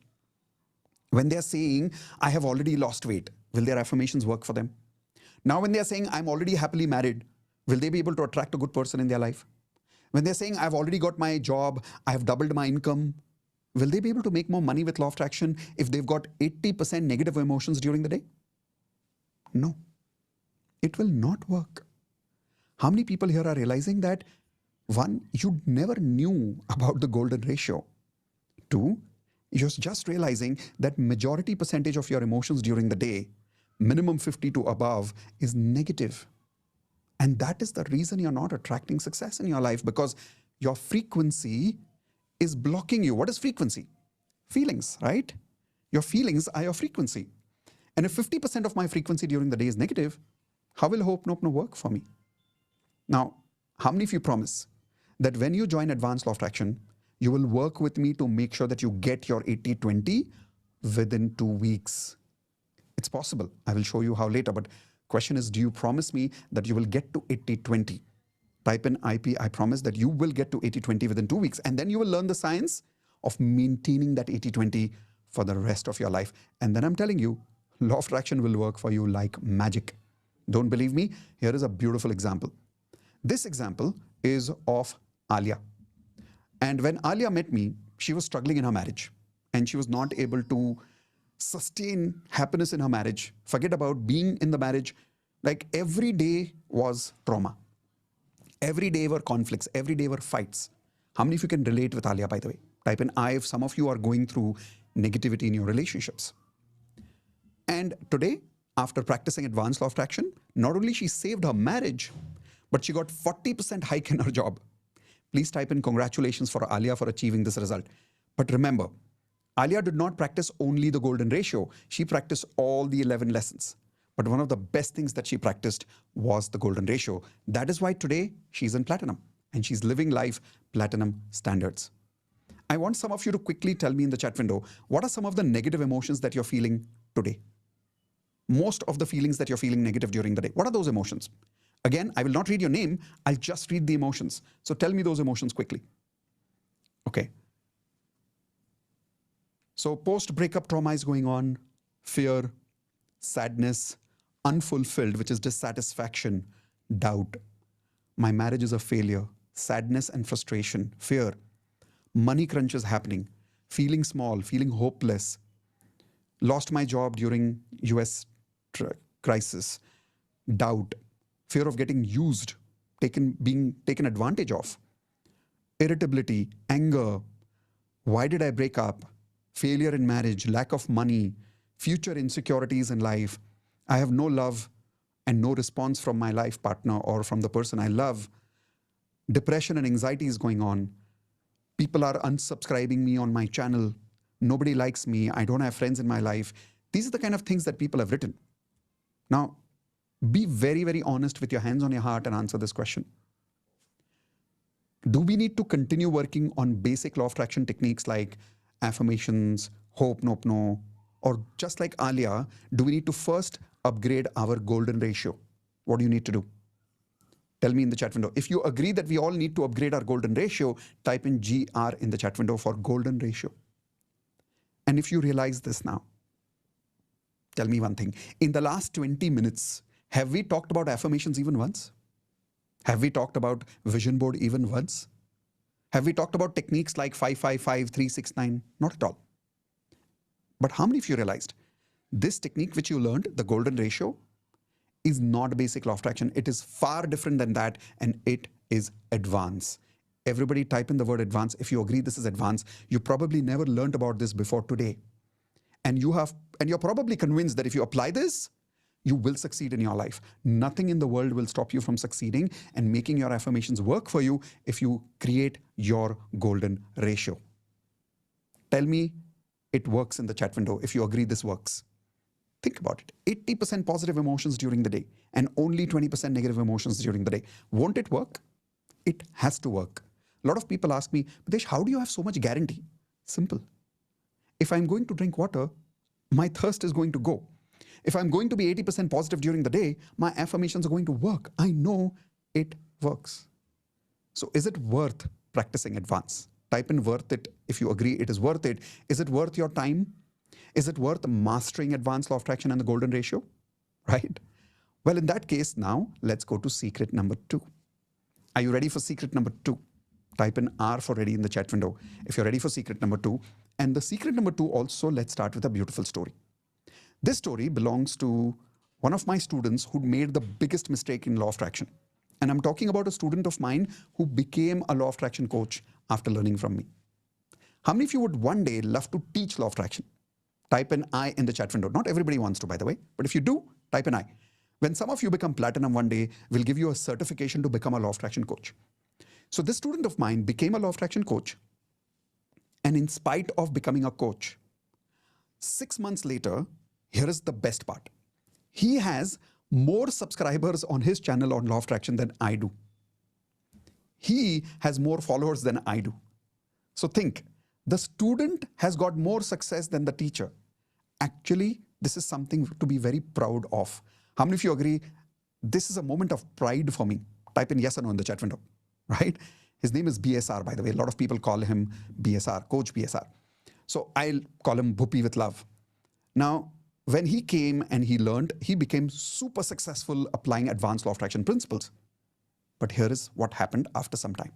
When they're saying, I have already lost weight, will their affirmations work for them? Now when they're saying, I'm already happily married, will they be able to attract a good person in their life? When they're saying, I've already got my job, I have doubled my income, will they be able to make more money with law of attraction if they've got 80% negative emotions during the day? No. It will not work. How many people here are realizing that, one, you never knew about the golden ratio. Two, you're just realizing that majority percentage of your emotions during the day, minimum 50 to above, is negative. And that is the reason you're not attracting success in your life, because your frequency is blocking you. What is frequency? Feelings, right? Your feelings are your frequency. And if 50% of my frequency during the day is negative, how will hope nope no work for me? Now, how many of you promise that when you join Advanced Law of Attraction, you will work with me to make sure that you get your 80-20 within 2 weeks? It's possible. I will show you how later. But question is, do you promise me that you will get to 80-20? Type in IP, I promise that you will get to 80-20 within 2 weeks. And then you will learn the science of maintaining that 80-20 for the rest of your life. And then I'm telling you, law of attraction will work for you like magic. Don't believe me? Here is a beautiful example. This example is of Alia. And when Alia met me, she was struggling in her marriage and she was not able to sustain happiness in her marriage. Forget about being in the marriage. Like every day was trauma. Every day were conflicts. Every day were fights. How many of you can relate with Alia, by the way? Type in I if some of you are going through negativity in your relationships. And today, after practicing advanced law of attraction, not only she saved her marriage, but she got 40% hike in her job. Please type in congratulations for Alia for achieving this result. But remember, Alia did not practice only the golden ratio. She practiced all the 11 lessons. But one of the best things that she practiced was the golden ratio. That is why today she's in platinum and she's living life platinum standards. I want some of you to quickly tell me in the chat window, what are some of the negative emotions that you're feeling today? Most of the feelings that you're feeling negative during the day. What are those emotions? Again, I will not read your name. I'll just read the emotions. So tell me those emotions quickly. Okay. So post-breakup trauma is going on. Fear, sadness, unfulfilled, which is dissatisfaction, doubt. My marriage is a failure. Sadness and frustration, fear. Money crunch is happening. Feeling small, feeling hopeless. Lost my job during US crisis. Doubt. Fear of getting used, being taken advantage of. Irritability, anger. Why did I break up? Failure in marriage, lack of money, future insecurities in life. I have no love and no response from my life partner or from the person I love. Depression and anxiety is going on. People are unsubscribing me on my channel. Nobody likes me. I don't have friends in my life. These are the kind of things that people have written. Now, be very, very honest with your hands on your heart and answer this question. Do we need to continue working on basic law of attraction techniques like affirmations, hope, nope, no, or just like Alia, do we need to first upgrade our golden ratio? What do you need to do? Tell me in the chat window. If you agree that we all need to upgrade our golden ratio, type in GR in the chat window for golden ratio. And if you realize this now, tell me one thing. In the last 20 minutes, have we talked about affirmations even once? Have we talked about vision board even once? Have we talked about techniques like 555, 369? Not at all. But how many of you realized this technique which you learned, the golden ratio, is not basic law of attraction. It is far different than that, and it is advanced. Everybody type in the word advanced. If you agree this is advanced, you probably never learned about this before today. And you're probably convinced that if you apply this, you will succeed in your life. Nothing in the world will stop you from succeeding and making your affirmations work for you if you create your golden ratio. Tell me it works in the chat window if you agree this works. Think about it. 80% positive emotions during the day and only 20% negative emotions during the day. Won't it work? It has to work. A lot of people ask me, Mitesh, how do you have so much guarantee? Simple. If I'm going to drink water, my thirst is going to go. If I'm going to be 80% positive during the day, my affirmations are going to work. I know it works. So is it worth practicing advance? Type in worth it if you agree it is worth it. Is it worth your time? Is it worth mastering advanced law of attraction and the golden ratio? Right? Well, in that case, now let's go to secret number 2. Are you ready for secret number 2? Type in R for ready in the chat window if you're ready for secret number 2. And the secret number 2 also, let's start with a beautiful story. This story belongs to one of my students who made the biggest mistake in law of attraction. And I'm talking about a student of mine who became a law of attraction coach after learning from me. How many of you would one day love to teach law of attraction? Type in I in the chat window. Not everybody wants to, by the way, but if you do, type in I. When some of you become platinum one day, we'll give you a certification to become a law of attraction coach. So this student of mine became a law of attraction coach. And in spite of becoming a coach, 6 months later, here is the best part. He has more subscribers on his channel on law of attraction than I do. He has more followers than I do. So think, the student has got more success than the teacher. Actually, this is something to be very proud of. How many of you agree this is a moment of pride for me? Type in yes or no in the chat window, right? His name is BSR, by the way. A lot of people call him BSR, Coach BSR. So I'll call him Bhupi with love. Now, When he came and he learned, he became super successful applying advanced law of attraction principles. But here is what happened after some time.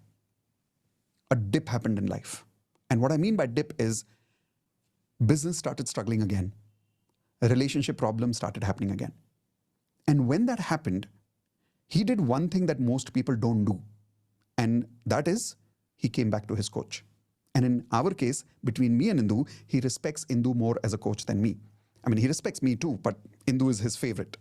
A dip happened in life. And what I mean by dip is business started struggling again. Relationship problems started happening again. And when that happened, he did one thing that most people don't do. And that is, he came back to his coach. And in our case, between me and Indu, he respects Indu more as a coach than me. I mean, he respects me too, but Indu is his favorite.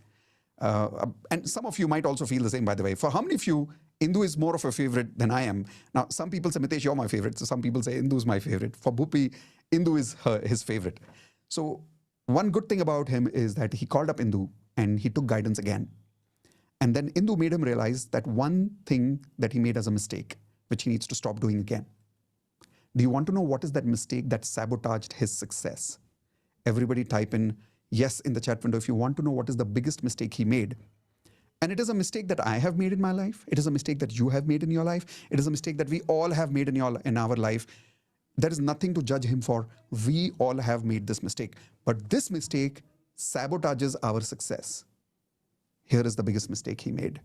And some of you might also feel the same, by the way. For how many of you, Indu is more of a favorite than I am? Now, some people say, Mitesh, you're my favorite. So some people say, Indu is my favorite. For Bhupi, Indu is his favorite. So one good thing about him is that he called up Indu and he took guidance again. And then Indu made him realize that one thing that he made as a mistake, which he needs to stop doing again. Do you want to know what is that mistake that sabotaged his success? Everybody type in yes in the chat window if you want to know what is the biggest mistake he made. And it is a mistake that I have made in my life. It is a mistake that you have made in your life. It is a mistake that we all have made in our life. There is nothing to judge him for. We all have made this mistake. But this mistake sabotages our success. Here is the biggest mistake he made.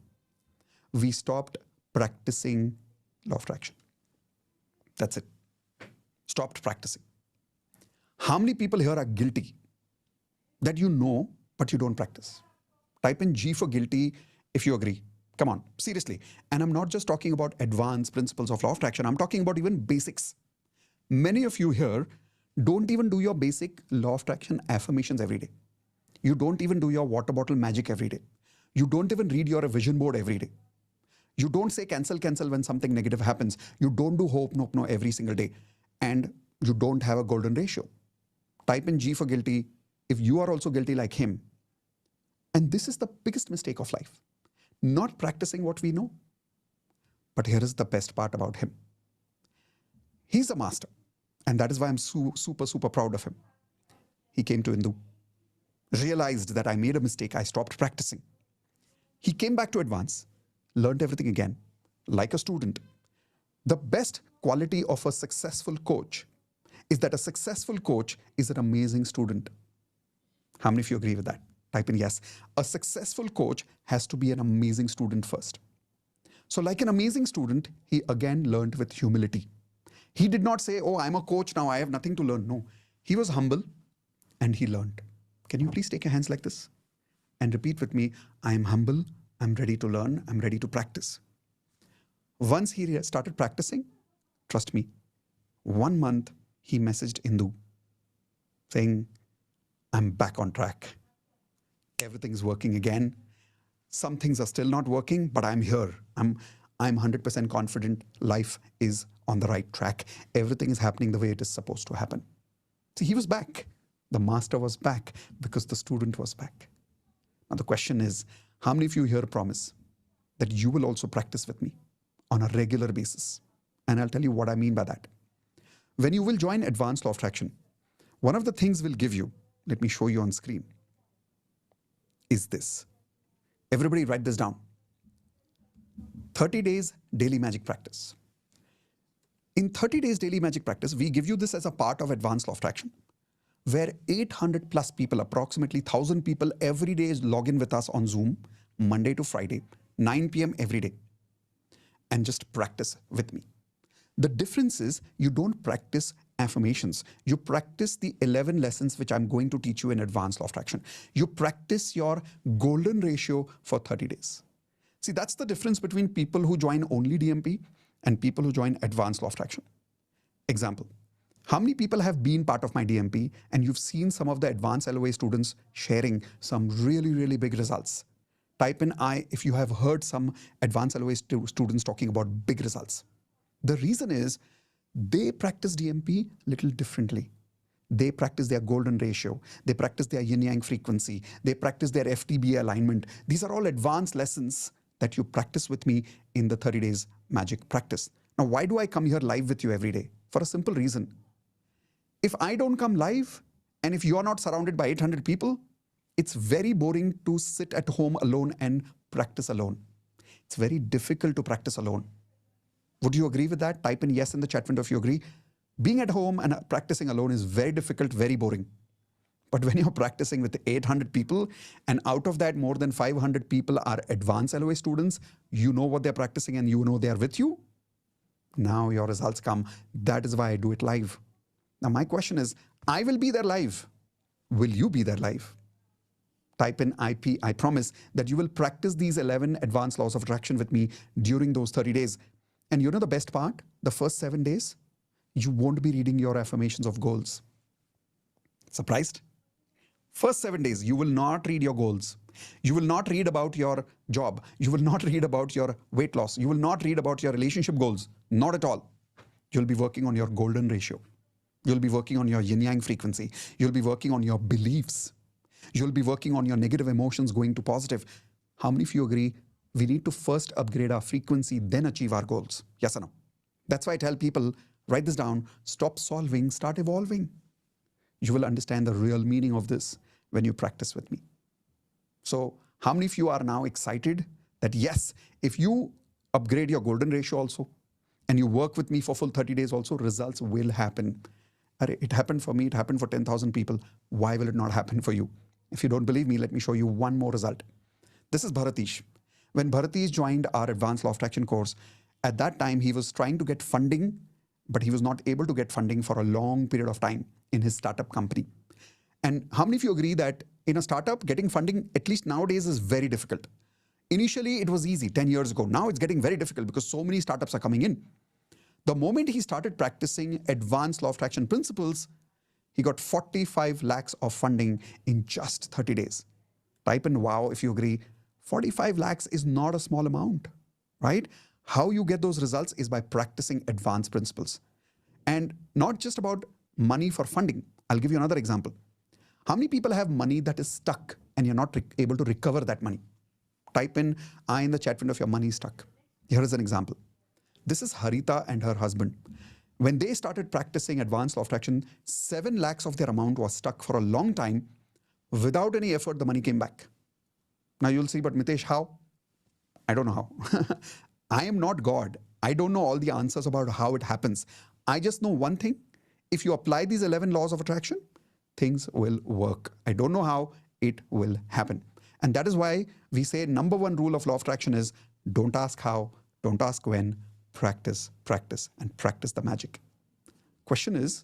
We stopped practicing law of attraction. That's it. Stopped practicing. How many people here are guilty that you know, but you don't practice? Type in G for guilty if you agree. Come on, seriously. And I'm not just talking about advanced principles of law of attraction. I'm talking about even basics. Many of you here don't even do your basic law of attraction affirmations every day. You don't even do your water bottle magic every day. You don't even read your vision board every day. You don't say cancel, cancel when something negative happens. You don't do hope, nope, no every single day. And you don't have a golden ratio. Type in G for guilty if you are also guilty like him. And this is the biggest mistake of life. Not practicing what we know. But here is the best part about him. He's a master. And that is why I'm super, super proud of him. He came to Indu, realized that I made a mistake. I stopped practicing. He came back to advance, learned everything again, like a student. The best quality of a successful coach is that a successful coach is an amazing student. How many of you agree with that? Type in yes. A successful coach has to be an amazing student first. So like an amazing student, he again learned with humility. He did not say, oh, I'm a coach now, I have nothing to learn. No, he was humble and he learned. Can you please take your hands like this and repeat with me, I am humble, I'm ready to learn, I'm ready to practice. Once he started practicing, trust me, 1 month he messaged Indu saying, I'm back on track. Everything's working again. Some things are still not working, but I'm here. I'm 100% confident life is on the right track. Everything is happening the way it is supposed to happen. See, he was back. The master was back because the student was back. Now the question is, how many of you here promise that you will also practice with me on a regular basis? And I'll tell you what I mean by that. When you will join Advanced Law of Attraction, one of the things we'll give you, let me show you on screen, is this. Everybody write this down. 30 days daily magic practice. In 30 days daily magic practice, we give you this as a part of Advanced Law of Attraction, where 800 plus people, approximately 1,000 people every day log in with us on Zoom, Monday to Friday, 9 p.m. every day, and just practice with me. The difference is you don't practice affirmations. You practice the 11 lessons which I'm going to teach you in Advanced Law of Attraction. You practice your golden ratio for 30 days. See, that's the difference between people who join only DMP and people who join Advanced Law of Attraction. Example, how many people have been part of my DMP and you've seen some of the advanced LOA students sharing some really, really big results? Type in I if you have heard some advanced LOA students talking about big results. The reason is they practice DMP little differently. They practice their golden ratio. They practice their yin-yang frequency. They practice their FTBA alignment. These are all advanced lessons that you practice with me in the 30 days magic practice. Now, why do I come here live with you every day? For a simple reason. If I don't come live and if you are not surrounded by 800 people, it's very boring to sit at home alone and practice alone. It's very difficult to practice alone. Would you agree with that? Type in yes in the chat window if you agree. Being at home and practicing alone is very difficult, very boring. But when you're practicing with 800 people, and out of that, more than 500 people are advanced LOA students, you know what they're practicing and you know they're with you. Now your results come. That is why I do it live. Now, my question is, I will be there live. Will you be there live? Type in IP. I promise that you will practice these 11 advanced laws of attraction with me during those 30 days. And you know the best part? The first 7 days, you won't be reading your affirmations of goals. Surprised? First 7 days, you will not read your goals. You will not read about your job. You will not read about your weight loss. You will not read about your relationship goals. Not at all. You'll be working on your golden ratio. You'll be working on your yin-yang frequency. You'll be working on your beliefs. You'll be working on your negative emotions going to positive. How many of you agree we need to first upgrade our frequency, then achieve our goals? Yes or no? That's why I tell people, write this down, stop solving, start evolving. You will understand the real meaning of this when you practice with me. So how many of you are now excited that yes, if you upgrade your golden ratio also, and you work with me for full 30 days also, results will happen. It happened for me, it happened for 10,000 people. Why will it not happen for you? If you don't believe me, let me show you one more result. This is Bharatish. When Bharatish joined our Advanced Law of Attraction course, at that time he was trying to get funding, but he was not able to get funding for a long period of time in his startup company. And how many of you agree that in a startup, getting funding, at least nowadays, is very difficult? Initially, it was easy 10 years ago. Now it's getting very difficult because so many startups are coming in. The moment he started practicing advanced law of attraction principles, he got 45 lakhs of funding in just 30 days. Type in wow if you agree. 45 lakhs is not a small amount, right? How you get those results is by practicing advanced principles. And not just about money for funding. I'll give you another example. How many people have money that is stuck and you're not able to recover that money? Type in I in the chat window if your money is stuck. Here is an example. This is Harita and her husband. When they started practicing advanced law of attraction, 7 lakhs of their amount was stuck for a long time. Without any effort, the money came back. Now you'll see, but Mitesh, how? I don't know how. I am not God. I don't know all the answers about how it happens. I just know one thing. If you apply these 11 laws of attraction, things will work. I don't know how, it will happen. And that is why we say number one rule of law of attraction is don't ask how, don't ask when, practice, practice, and practice the magic. Question is,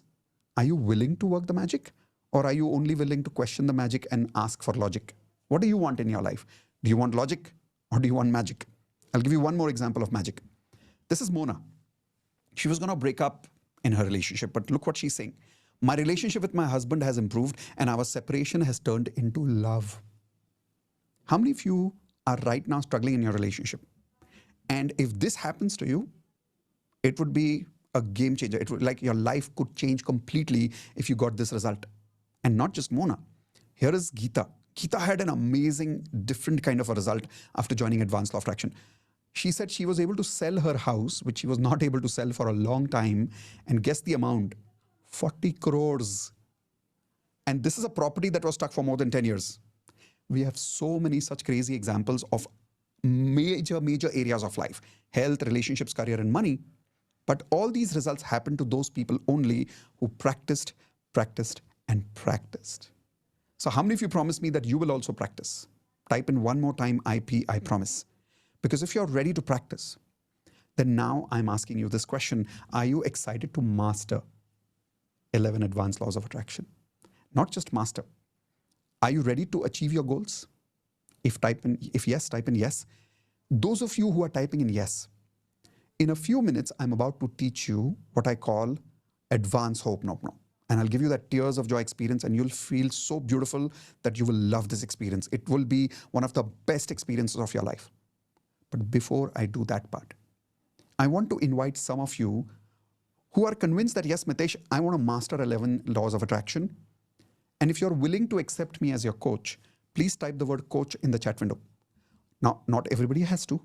are you willing to work the magic? Or are you only willing to question the magic and ask for logic? What do you want in your life? Do you want logic or do you want magic? I'll give you one more example of magic. This is Mona. She was going to break up in her relationship, but look what she's saying. My relationship with my husband has improved and our separation has turned into love. How many of you are right now struggling in your relationship? And if this happens to you, it would be a game changer. It would, like, your life could change completely if you got this result. And not just Mona. Here is Geeta. Geeta had an amazing, different kind of a result after joining Advanced Law of Attraction. She said she was able to sell her house, which she was not able to sell for a long time. And guess the amount? 40 crores. And this is a property that was stuck for more than 10 years. We have so many such crazy examples of major areas of life. Health, relationships, career, and money. But all these results happen to those people only who practiced, practiced, and practiced. So how many of you promise me that you will also practice? Type in one more time, IP, I promise. Because if you're ready to practice, then now I'm asking you this question. Are you excited to master 11 advanced laws of attraction? Not just master. Are you ready to achieve your goals? If yes, type in yes. Those of you who are typing in yes, in a few minutes, I'm about to teach you what I call advanced hope no. And I'll give you that tears of joy experience and you'll feel so beautiful that you will love this experience. It will be one of the best experiences of your life. But before I do that part, I want to invite some of you who are convinced that, yes, Mitesh, I want to master 11 laws of attraction. And if you're willing to accept me as your coach, please type the word coach in the chat window. Now, not everybody has to,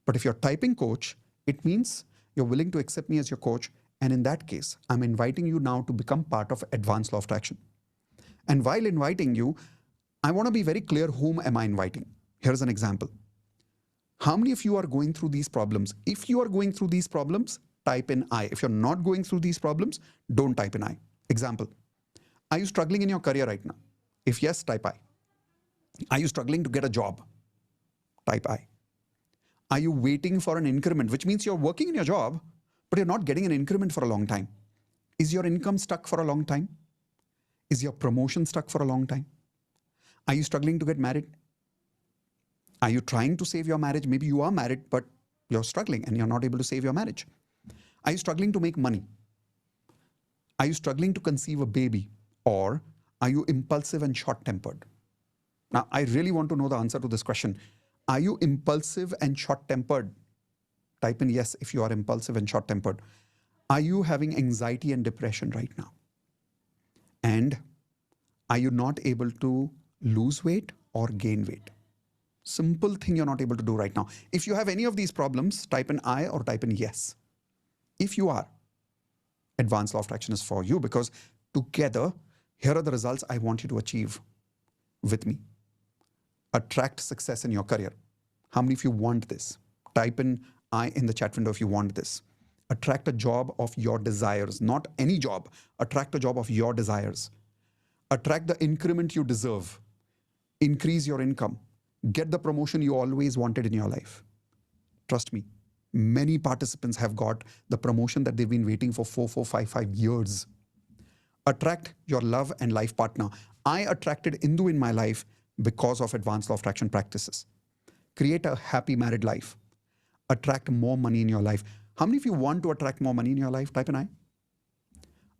but if you're typing coach, it means you're willing to accept me as your coach. And in that case, I'm inviting you now to become part of Advanced Law of Attraction. And while inviting you, I want to be very clear, whom am I inviting? Here's an example. How many of you are going through these problems? If you are going through these problems, type in I. If you're not going through these problems, don't type in I. Example. Are you struggling in your career right now? If yes, type I. Are you struggling to get a job? Type I. Are you waiting for an increment, which means you're working in your job, but you're not getting an increment for a long time? Is your income stuck for a long time? Is your promotion stuck for a long time? Are you struggling to get married? Are you trying to save your marriage? Maybe you are married, but you're struggling and you're not able to save your marriage. Are you struggling to make money? Are you struggling to conceive a baby? Or are you impulsive and short-tempered? Now, I really want to know the answer to this question. Are you impulsive and short-tempered? Type in yes if you are impulsive and short-tempered. Are you having anxiety and depression right now? And are you not able to lose weight or gain weight? Simple thing you're not able to do right now. If you have any of these problems, type in I or type in yes. If you are, Advanced Law of Attraction is for you, because together, here are the results I want you to achieve with me. Attract success in your career. How many of you want this? Type in I in the chat window if you want this. Attract a job of your desires, not any job. Attract a job of your desires. Attract the increment you deserve. Increase your income. Get the promotion you always wanted in your life. Trust me, many participants have got the promotion that they've been waiting for 5 years. Attract your love and life partner. I attracted Indu in my life because of Advanced Law of Attraction practices. Create a happy married life. Attract more money in your life. How many of you want to attract more money in your life? Type in I.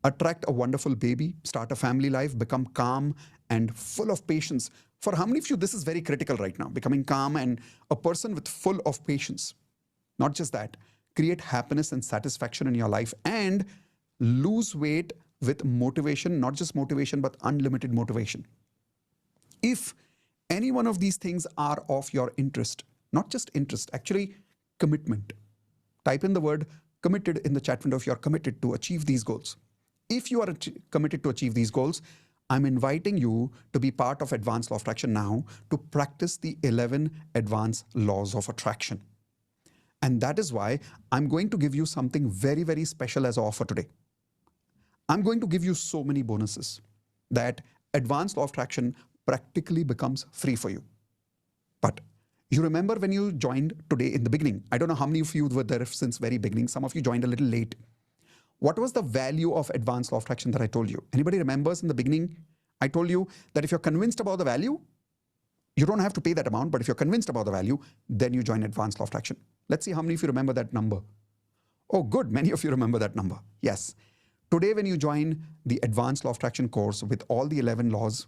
Attract a wonderful baby, start a family life, become calm and full of patience. For how many of you, this is very critical right now, becoming calm and a person with full of patience. Not just that, create happiness and satisfaction in your life and lose weight with motivation, not just motivation, but unlimited motivation. If any one of these things are of your interest, not just interest, actually commitment. Type in the word committed in the chat window if you're committed to achieve these goals. If you are committed to achieve these goals, I'm inviting you to be part of Advanced Law of Attraction now to practice the 11 Advanced Laws of Attraction. And that is why I'm going to give you something very, very special as an offer today. I'm going to give you so many bonuses that Advanced Law of Attraction practically becomes free for you. But you remember when you joined today in the beginning, I don't know how many of you were there since very beginning. Some of you joined a little late. What was the value of Advanced Law of Attraction that I told you? Anybody remembers in the beginning, I told you that if you're convinced about the value, you don't have to pay that amount, but if you're convinced about the value, then you join Advanced Law of Attraction. Let's see how many of you remember that number. Oh, good. Many of you remember that number. Yes. Today, when you join the Advanced Law of Attraction course with all the 11 laws,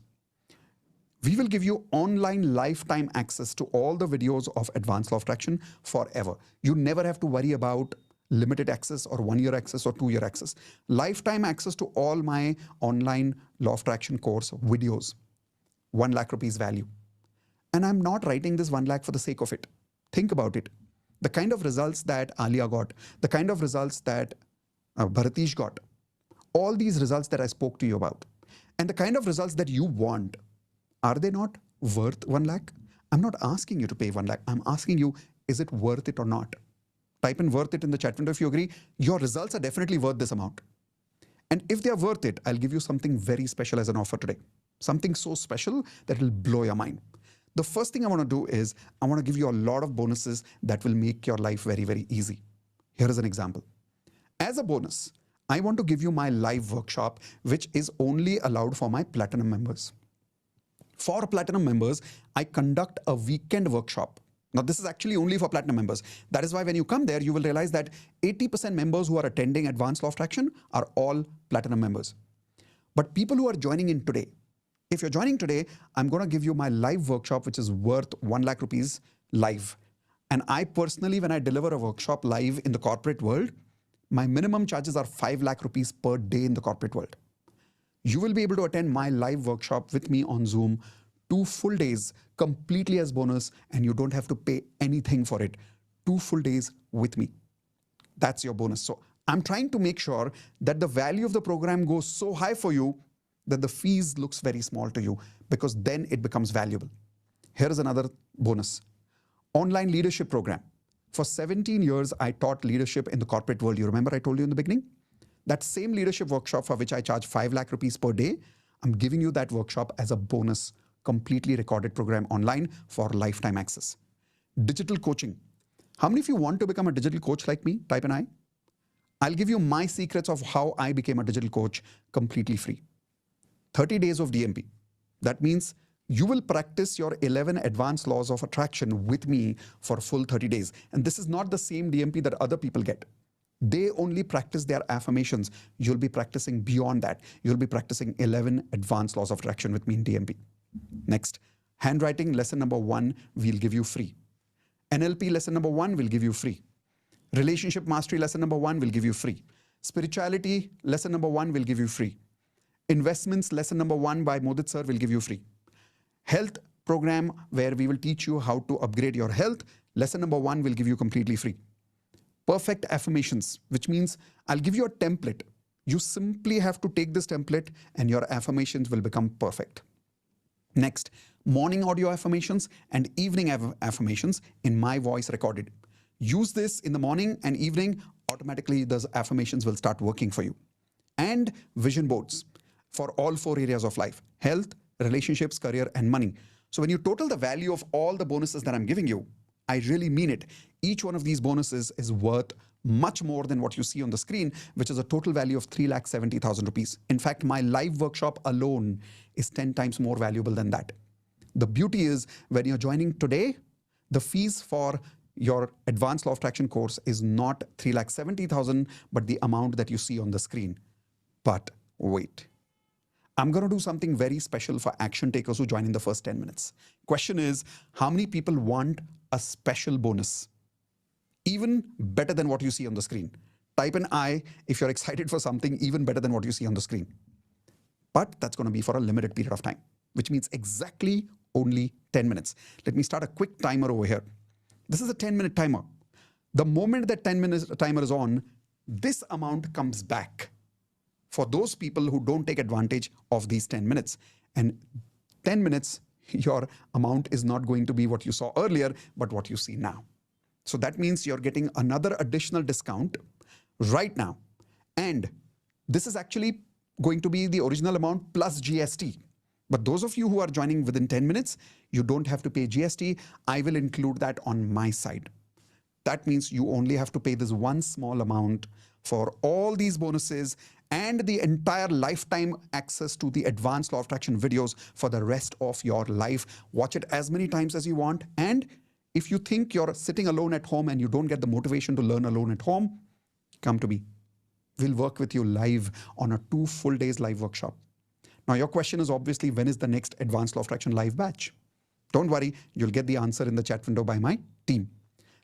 we will give you online lifetime access to all the videos of Advanced Law of Attraction forever. You never have to worry about limited access or 1-year access or 2-year access. Lifetime access to all my online Law of Attraction course videos. 1 lakh rupees value. And I'm not writing this 1 lakh for the sake of it. Think about it. The kind of results that Alia got, the kind of results that Bharatish got, all these results that I spoke to you about, and the kind of results that you want, are they not worth 1 lakh? I'm not asking you to pay 1 lakh. I'm asking you, is it worth it or not? Type in worth it in the chat window if you agree. Your results are definitely worth this amount. And if they are worth it, I'll give you something very special as an offer today. Something so special that will blow your mind. The first thing I want to do is I want to give you a lot of bonuses that will make your life very, very easy. Here is an example. As a bonus, I want to give you my live workshop, which is only allowed for my Platinum members. For Platinum members, I conduct a weekend workshop. Now, this is actually only for Platinum members. That is why when you come there, you will realize that 80% members who are attending Advanced Law of Attraction are all Platinum members. But people who are joining in today, if you're joining today, I'm going to give you my live workshop, which is worth 1 lakh rupees live. And I personally, when I deliver a workshop live in the corporate world, my minimum charges are 5 lakh rupees per day in the corporate world. You will be able to attend my live workshop with me on Zoom 2 full days completely as bonus, and you don't have to pay anything for it. 2 full days with me. That's your bonus. So I'm trying to make sure that the value of the program goes so high for you that the fees looks very small to you, because then it becomes valuable. Here is another bonus. Online leadership program. For 17 years, I taught leadership in the corporate world. You remember I told you in the beginning? That same leadership workshop for which I charge 5 lakh rupees per day, I'm giving you that workshop as a bonus, completely recorded program online for lifetime access. Digital coaching. How many of you want to become a digital coach like me? Type an I. I'll give you my secrets of how I became a digital coach completely free. 30 days of DMP. That means you will practice your 11 advanced laws of attraction with me for full 30 days. And this is not the same DMP that other people get. They only practice their affirmations. You'll be practicing beyond that. You'll be practicing 11 advanced laws of attraction with me in DMP. Next, handwriting lesson number 1, we'll give you free. NLP lesson number 1, we'll give you free. Relationship mastery lesson number 1, we'll give you free. Spirituality lesson number 1, we'll give you free. Investments lesson number 1 by Modit sir will give you free. Health program where we will teach you how to upgrade your health. Lesson number 1 will give you completely free. Perfect affirmations, which means I'll give you a template. You simply have to take this template and your affirmations will become perfect. Next, morning audio affirmations and evening affirmations in my voice recorded. Use this in the morning and evening, automatically those affirmations will start working for you. And vision boards for all 4 areas of life: health, relationships, career, and money. So when you total the value of all the bonuses that I'm giving you, I really mean it. Each one of these bonuses is worth much more than what you see on the screen, which is a total value of 3,70,000 rupees. In fact, my live workshop alone is 10 times more valuable than that. The beauty is when you're joining today, the fees for your advanced law of attraction course is not 3,70,000, but the amount that you see on the screen. But wait, I'm going to do something very special for action takers who join in the first 10 minutes. Question is, how many people want a special bonus? Even better than what you see on the screen. Type an I if you're excited for something even better than what you see on the screen. But that's going to be for a limited period of time, which means exactly only 10 minutes. Let me start a quick timer over here. This is a 10-minute timer. The moment that 10-minute timer is on, this amount comes back for those people who don't take advantage of these 10 minutes. And 10 minutes, your amount is not going to be what you saw earlier, but what you see now. So that means you're getting another additional discount right now. And this is actually going to be the original amount plus GST. But those of you who are joining within 10 minutes, you don't have to pay GST. I will include that on my side. That means you only have to pay this one small amount for all these bonuses and the entire lifetime access to the advanced law of attraction videos for the rest of your life. Watch it as many times as you want. And if you think you're sitting alone at home and you don't get the motivation to learn alone at home, come to me. We'll work with you live on a 2 full days live workshop. Now, your question is obviously, when is the next Advanced Law of Attraction live batch? Don't worry, you'll get the answer in the chat window by my team.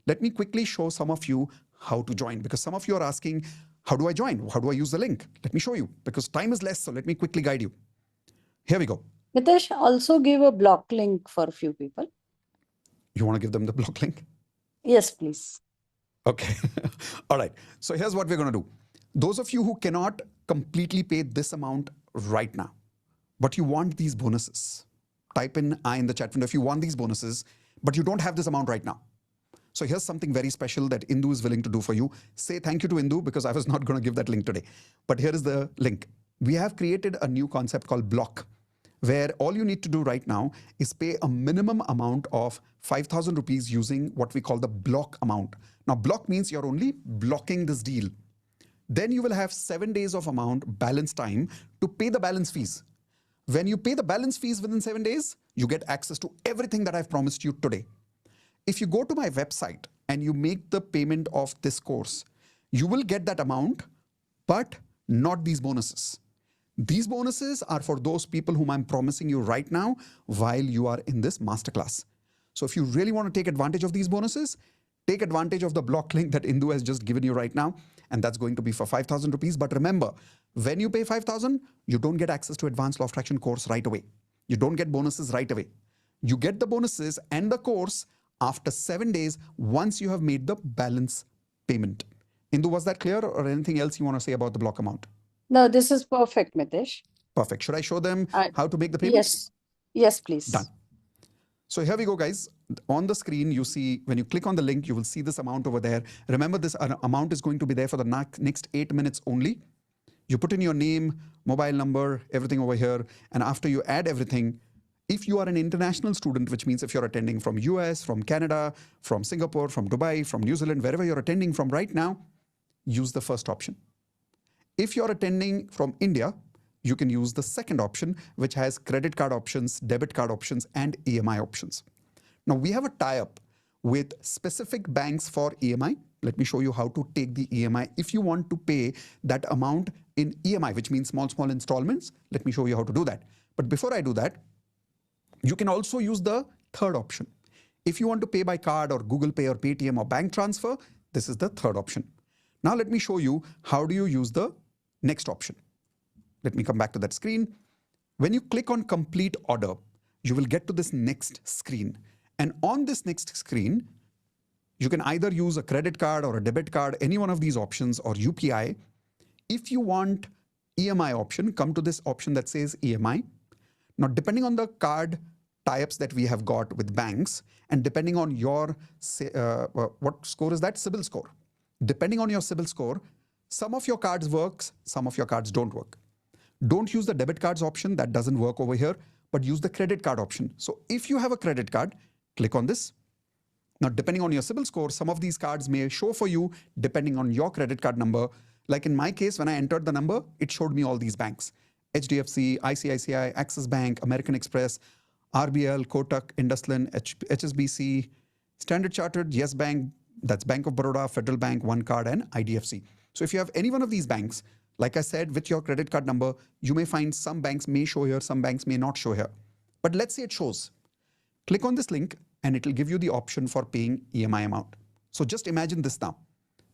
Let me quickly show some of you how to join, because some of you are asking, how do I join? How do I use the link? Let me show you, because time is less, so let me quickly guide you. Here we go. Mitesh, also give a block link for a few people. You want to give them the block link? Yes, please. Okay. All right. So here's what we're going to do. Those of you who cannot completely pay this amount right now, but you want these bonuses, type in I in the chat window if you want these bonuses, but you don't have this amount right now. So here's something very special that Indu is willing to do for you. Say thank you to Indu, because I was not going to give that link today. But here is the link. We have created a new concept called block, where all you need to do right now is pay a minimum amount of 5,000 rupees using what we call the block amount. Now, block means you're only blocking this deal. Then you will have 7 days of amount balance time to pay the balance fees. When you pay the balance fees within 7 days, you get access to everything that I've promised you today. If you go to my website and you make the payment of this course, you will get that amount, but not these bonuses. These bonuses are for those people whom I'm promising you right now while you are in this masterclass. So if you really want to take advantage of these bonuses, take advantage of the block link that Indu has just given you right now, and that's going to be for 5,000 rupees. But remember, when you pay 5,000, you don't get access to Advanced Law of Attraction course right away. You don't get bonuses right away. You get the bonuses and the course after 7 days once you have made the balance payment. Indu, was that clear, or anything else you want to say about the block amount? No, this is perfect, Mitesh. Perfect. Should I show them how to make the payment? Yes. Yes, please. Done. So here we go, guys. On the screen, you see, when you click on the link, you will see this amount over there. Remember, this amount is going to be there for the next 8 minutes only. You put in your name, mobile number, everything over here. And after you add everything, if you are an international student, which means if you're attending from US, from Canada, from Singapore, from Dubai, from New Zealand, wherever you're attending from right now, use the first option. If you're attending from India, you can use the second option, which has credit card options, debit card options, and EMI options. Now, we have a tie-up with specific banks for EMI. Let me show you how to take the EMI. If you want to pay that amount in EMI, which means small installments, let me show you how to do that. But before I do that, you can also use the third option. If you want to pay by card or Google Pay or Paytm or bank transfer, this is the third option. Now let me show you how do you use the next option. Let me come back to that screen. When you click on complete order, you will get to this next screen. And on this next screen, you can either use a credit card or a debit card, any one of these options, or UPI. If you want EMI option, come to this option that says EMI. Now, depending on the card tie-ups that we have got with banks, and depending on your, what score is that? CIBIL score. Depending on your CIBIL score, some of your cards works, some of your cards don't work. Don't use the debit cards option, that doesn't work over here, but use the credit card option. So if you have a credit card, click on this. Now, depending on your CIBIL score, some of these cards may show for you depending on your credit card number. Like in my case, when I entered the number, it showed me all these banks. HDFC, ICICI, Axis Bank, American Express, RBL, Kotak, IndusLand, HSBC, Standard Chartered, Yes Bank, that's Bank of Baroda, Federal Bank, One Card, and IDFC. So if you have any one of these banks, like I said, with your credit card number, you may find some banks may show here, some banks may not show here. But let's say it shows. Click on this link and it will give you the option for paying EMI amount. So just imagine this now.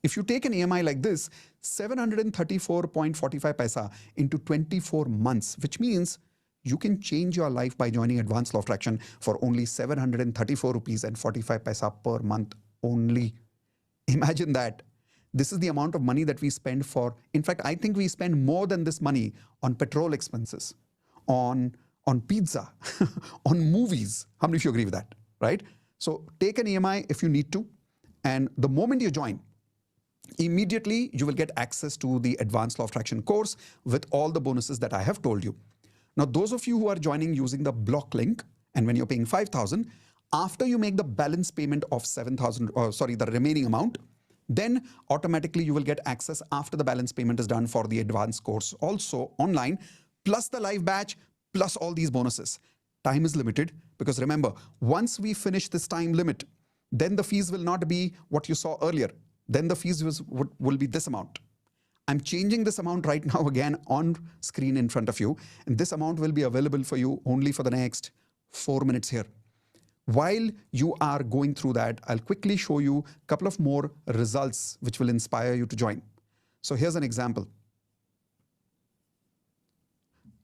If you take an EMI like this, 734.45 paisa into 24 months, which means you can change your life by joining Advanced Law of Attraction for only 734 rupees and 45 paisa per month only. Imagine that. This is the amount of money that we spend for. In fact, I think we spend more than this money on petrol expenses, on pizza, on movies. How many of you agree with that, right? So take an EMI if you need to. And the moment you join, immediately you will get access to the Advanced Law of Attraction course with all the bonuses that I have told you. Now, those of you who are joining using the block link, and when you're paying 5,000, after you make the balance payment of 7,000, the remaining amount, then automatically you will get access after the balance payment is done for the advanced course also online, plus the live batch, plus all these bonuses. Time is limited because remember, once we finish this time limit, then the fees will not be what you saw earlier. Then the fees will be this amount. I'm changing this amount right now again on screen in front of you. And this amount will be available for you only for the next 4 minutes here. While you are going through that, I'll quickly show you a couple of more results which will inspire you to join. So here's an example.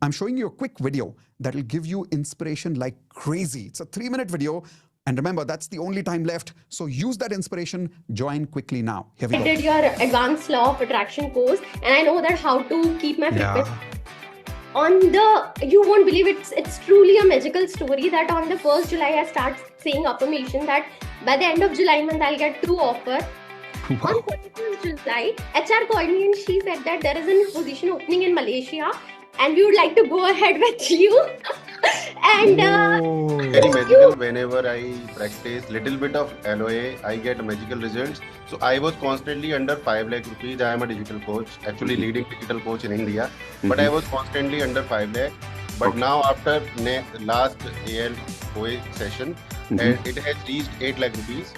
I'm showing you a quick video that will give you inspiration like crazy. It's a 3-minute video. And remember, that's the only time left. So use that inspiration. Join quickly now. Here we go. I did your Advanced Law of Attraction course, and I know that how to keep my fitness. You won't believe it's truly a magical story that on the 1st July I start saying affirmation that by the end of July month I'll get 2 offers. Wow. On 31st July, HR called me and she said that there is a position opening in Malaysia and we would like to go ahead with you. And very magical. Whenever I practice little bit of LOA, I get magical results. So I was constantly under 5 lakh rupees. I am a digital coach, actually leading digital coach in India. But I was constantly under 5 lakh. But now after last AL OA session, it has reached 8 lakh rupees.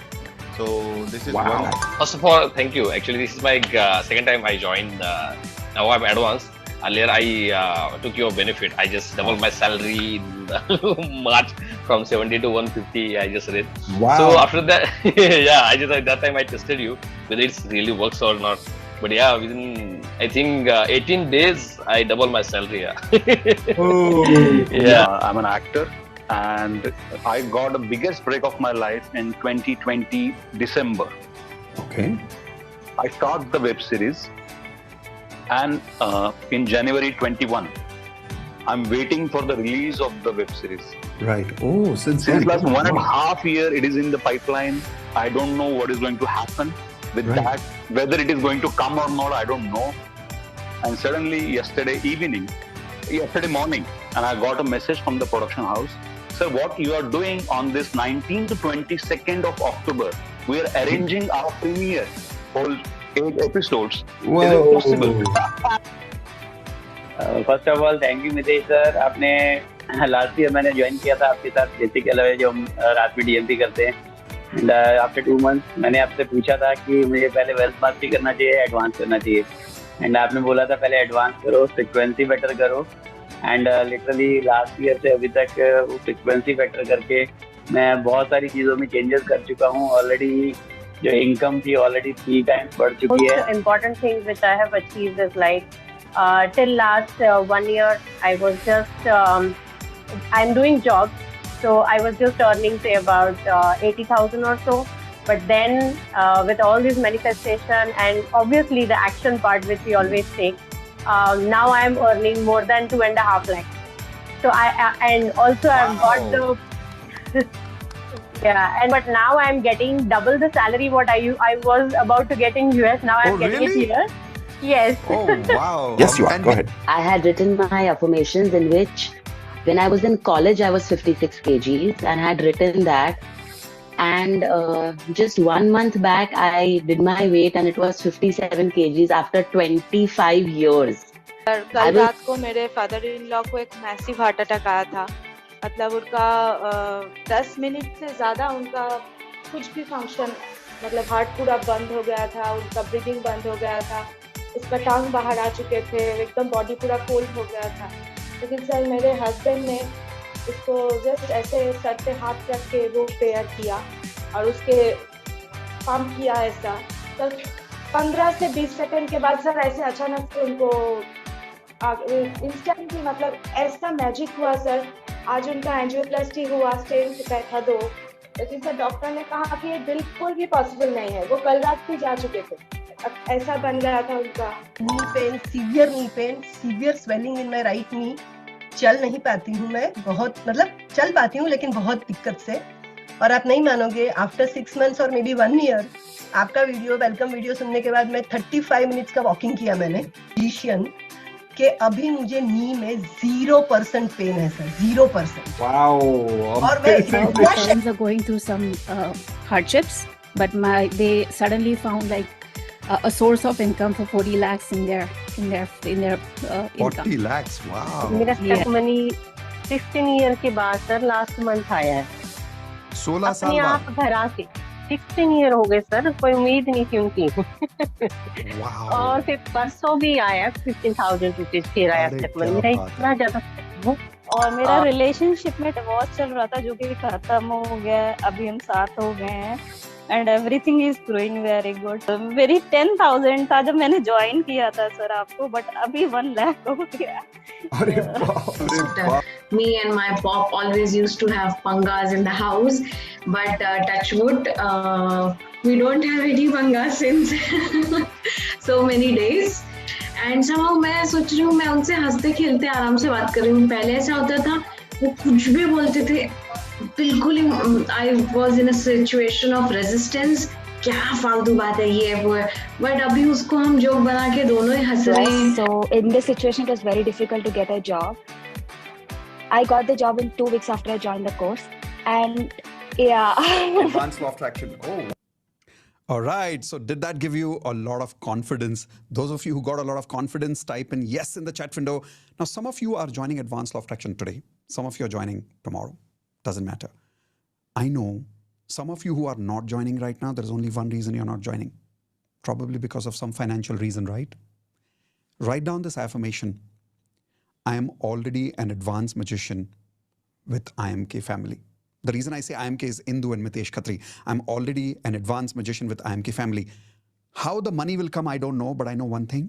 So this is one. First of all, thank you. Actually, this is my second time I joined. Now I'm advanced. Earlier, I took your benefit. I just doubled my salary in March from 70 to 150. I just read. Wow. So after that, yeah, at that time I tested you whether it really works or not. But yeah, within I think 18 days, I doubled my salary. Yeah. Yeah, I'm an actor, and I got the biggest break of my life in 2020 December. Okay. I started the web series. And in January 21, I'm waiting for the release of the web series. Right. Oh, since last 1.5 years, it is in the pipeline. I don't know what is going to happen with that. Whether it is going to come or not, I don't know. And suddenly, yesterday morning, and I got a message from the production house. Sir, what you are doing on this 19th to 22nd of October, we are arranging our premiere, all 8 episodes. Is it possible? First of all thank you Mitesh sir. आपने last year मैंने join किया था आपके साथ basic अलावा जो हम रात में डीएमपी करते हैं. एंड आफ्टर 2 मंथ्स मैंने आपसे पूछा था कि मुझे पहले वेल्थ मास्टरी करना चाहिए, एडवांस करना चाहिए. एंड आपने बोला था पहले एडवांस करो, फ्रिक्वेंसी बेटर करो. एंड लिटरली लास्ट ईयर से अभी तक वो फ्रिक्वेंसी बेटर करके मैं बहुत सारी चीज़ों में चेंजेस कर चुका हूँ. ऑलरेडी जो इनकम थी ऑलरेडी 3 टाइम्स बढ़ चुकी है. Important things which I have achieved is like till last 1 year I was just I'm doing jobs, so I was just earning say about 80,000 or so. But then with all this manifestation and obviously the action part which we always take, now I am earning more than 2.5 lakhs. So I and also I've got the but now I'm getting double the salary what I was about to get in US. Now I'm getting it here. Yes. Oh, wow. Yes, you are. And Go ahead. I had written my affirmations in which, when I was in college, I was 56 kgs and had written that. And just 1 month back, I did my weight and it was 57 kgs after 25 years. कल रात को मेरे father in law को एक massive heart attack आया था. मतलब उनका 10 मिनट से ज़्यादा उनका कुछ भी फंक्शन, मतलब हार्ट पूरा बंद हो गया था, उनका ब्रीदिंग बंद हो गया था, उसका टांग बाहर आ चुके थे, एकदम बॉडी पूरा कोल्ड हो गया था. लेकिन सर मेरे हस्बैंड ने उसको जस्ट ऐसे सर पे हाथ रख के वो प्रेयर किया और उसके पंप किया ऐसा. सर 15 से 20 सेकंड के बाद सर ऐसे अचानक से उनको इंस्टेंटली मतलब ऐसा मैजिक हुआ सर. आज उनका एंजियोप्लास्टी हुआ, स्टेंट बैठा 2. लेकिन सर डॉक्टर ने कहा कि ये बिल्कुल भी पॉसिबल नहीं है. वो कल रात भी जा चुके थे. अब ऐसा बन गया था उनका. Knee pain, severe swelling in my right knee. चल नहीं पाती हूँ मैं, बहुत मतलब चल पाती हूँ लेकिन बहुत दिक्कत से. और आप नहीं मानोगे, आफ्टर 6 मंथ्स और मे बी 1 ईयर आपका वीडियो, वेलकम वीडियो सुनने के बाद मैं 35 मिनट्स का वॉकिंग किया मैंने. फिजिशियन के अभी मुझे नी में 0% पेन है सर, 0%. Wow. और मैं My friends are going through some hardships, but they suddenly found like a source of income for 40 lakhs in their income. 40 lakhs, wow. मेरा स्टेप मनी 16 ईयर के बाद सर लास्ट मंथ आया है. 16 साल बाद आप घर आके 16 ईयर हो गए सर, कोई उम्मीद नहीं थी उनकी. और फिर परसों भी आया 15,000 रुपीज फिर आया स्टेप मनी. मेरा इतना ज्यादा. और मेरा रिलेशनशिप में डिवोर्स चल रहा था जो कि खत्म हो गया. अभी हम साथ हो गए हैं and everything is growing very good. मेरी 10,000 था जब मैंने ज्वाइन किया था सर आपको, बट अभी 1 लाख हो गया. अरे बाप. Me and my pop always used to have pangas in the house, but touch wood, we don't have any pangas since so many days. And somehow मैं सोच रही हूँ, मैं उनसे हंसते खेलते आराम से बात कर रही हूँ. पहले ऐसा होता था वो कुछ भी बोलते थे, बिल्कुल ही I was in a situation of resistance. क्या फालतू बात है ये वो है. बट अभी उसको हम जोक बना के दोनों ही हंस रहे हैं. So in this situation it was very difficult to get a job. I got the job in 2 weeks after I joined the course, and yeah. Advanced law of attraction. Oh. All right. So did that give you a lot of confidence? Those of you who got a lot of confidence, type in yes in the chat window. Now, some of you are joining Advanced Law of Attraction today. Some of you are joining tomorrow. Doesn't matter. I know some of you who are not joining right now, there's only one reason you're not joining. Probably because of some financial reason, right? Write down this affirmation. I am already an advanced magician with IMK family. The reason I say IMK is Indu and Mitesh Khatri. I'm already an advanced magician with IMK family. How the money will come, I don't know, but I know one thing.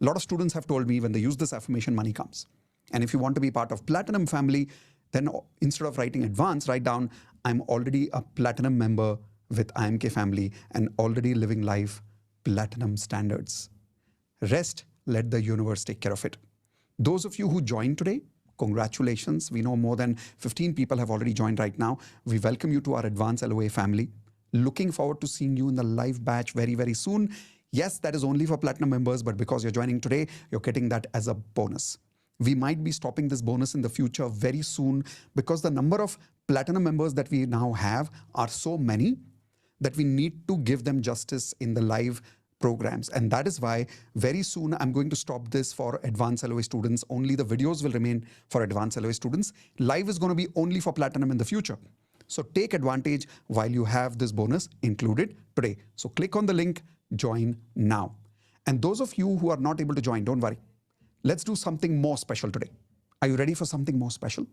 A lot of students have told me when they use this affirmation, money comes. And if you want to be part of Platinum family, then instead of writing advanced, write down, I'm already a Platinum member with IMK family and already living life Platinum standards. Rest, let the universe take care of it. Those of you who joined today, congratulations. We know more than 15 people have already joined right now. We welcome you to our Advanced LOA family. Looking forward to seeing you in the live batch very, very soon. Yes, that is only for platinum members, but because you're joining today, you're getting that as a bonus. We might be stopping this bonus in the future very soon because the number of platinum members that we now have are so many that we need to give them justice in the live programs. And that is why very soon I'm going to stop this for advanced LOA students. Only the videos will remain for advanced LOA students. Live is going to be only for platinum in the future. So take advantage while you have this bonus included today. So click on the link, join now. And those of you who are not able to join, don't worry. Let's do something more special today. Are you ready for something more special?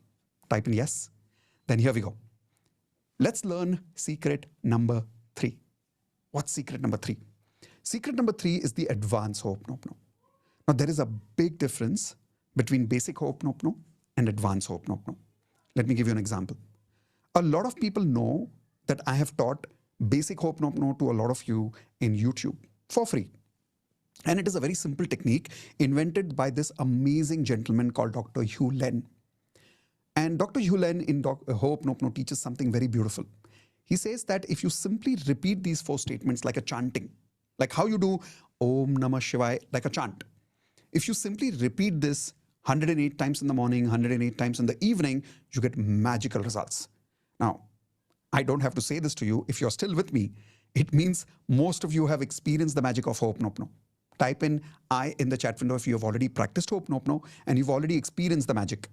Type in yes. Then here we go. Let's learn secret number 3. What's secret number 3? Secret number 3 is the advanced Ho'oponopono. Now, there is a big difference between basic Ho'oponopono and advanced Ho'oponopono. Let me give you an example. A lot of people know that I have taught basic Ho'oponopono to a lot of you in YouTube for free. And it is a very simple technique invented by this amazing gentleman called Dr. Hugh Len. And Dr. Hugh Len in Ho'oponopono teaches something very beautiful. He says that if you simply repeat these 4 statements like a chanting, like how you do Om Namah Shivaya, like a chant. If you simply repeat this 108 times in the morning, 108 times in the evening, you get magical results. Now, I don't have to say this to you. If you're still with me, it means most of you have experienced the magic of Ho'oponopono. Type in I in the chat window if you have already practiced Ho'oponopono and you've already experienced the magic.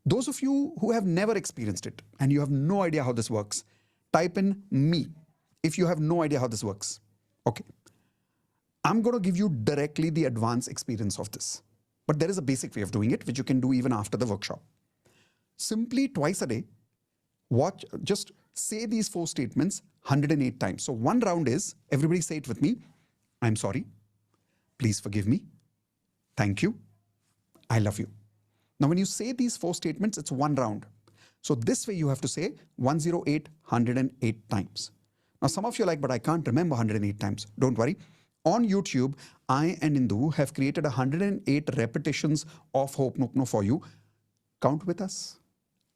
Those of you who have never experienced it and you have no idea how this works, type in me if you have no idea how this works. Okay. I'm going to give you directly the advanced experience of this. But there is a basic way of doing it, which you can do even after the workshop. Simply twice a day, just say these 4 statements 108 times. So one round is, everybody say it with me. I'm sorry. Please forgive me. Thank you. I love you. Now, when you say these 4 statements, it's one round. So this way you have to say 108, 108 times. Now, some of you are like, but I can't remember 108 times. Don't worry. On YouTube, I and Indu have created 108 repetitions of Ho'oponopono for you. Count with us.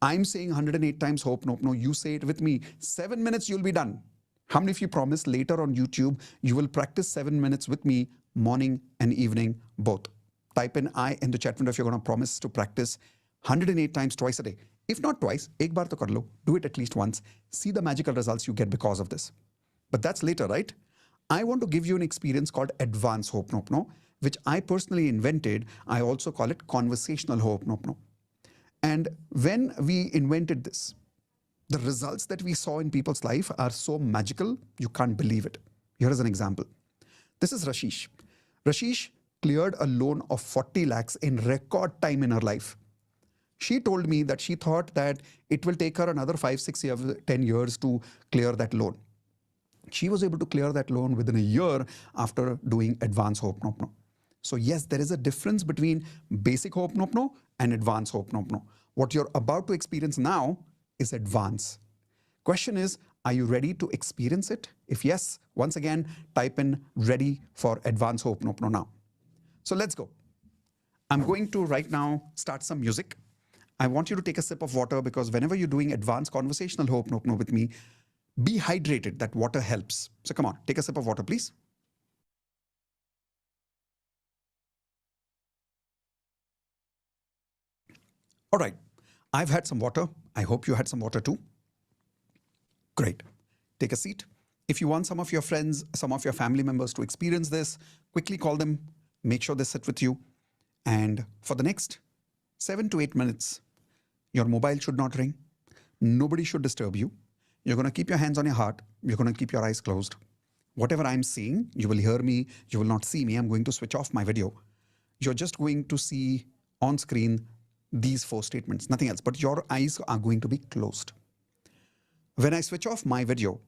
I'm saying 108 times Ho'oponopono. You say it with me. 7 minutes, you'll be done. How many of you promise later on YouTube, you will practice 7 minutes with me, morning and evening, both? Type in I in the chat window if you're going to promise to practice 108 times twice a day. If not twice, ek baar to kar lo. Do it at least once. See the magical results you get because of this. But that's later, right? I want to give you an experience called advanced Ho'oponopono, which I personally invented. I also call it conversational Ho'oponopono. And when we invented this, the results that we saw in people's life are so magical, you can't believe it. Here is an example. This is Rashish. Rashish cleared a loan of 40 lakhs in record time in her life. She told me that she thought that it will take her another 5, 6 years, 10 years to clear that loan. She was able to clear that loan within a year after doing advanced Ho'oponopono. So yes, there is a difference between basic Ho'oponopono and advanced Ho'oponopono. What you're about to experience now is advanced. Question is, are you ready to experience it? If yes, once again, type in ready for advanced Ho'oponopono now. So let's go. I'm going to right now start some music. I want you to take a sip of water because whenever you're doing advanced conversational Ho'oponopono with me, be hydrated. That water helps. So come on, take a sip of water, please. All right. I've had some water. I hope you had some water too. Great. Take a seat. If you want some of your friends, some of your family members to experience this, quickly call them. Make sure they sit with you. And for the next 7 to 8 minutes, your mobile should not ring. Nobody should disturb you. You're going to keep your hands on your heart. You're going to keep your eyes closed. Whatever I'm seeing, you will hear me. You will not see me. I'm going to switch off my video. You're just going to see on screen these 4 statements, nothing else. But your eyes are going to be closed. When I switch off my video,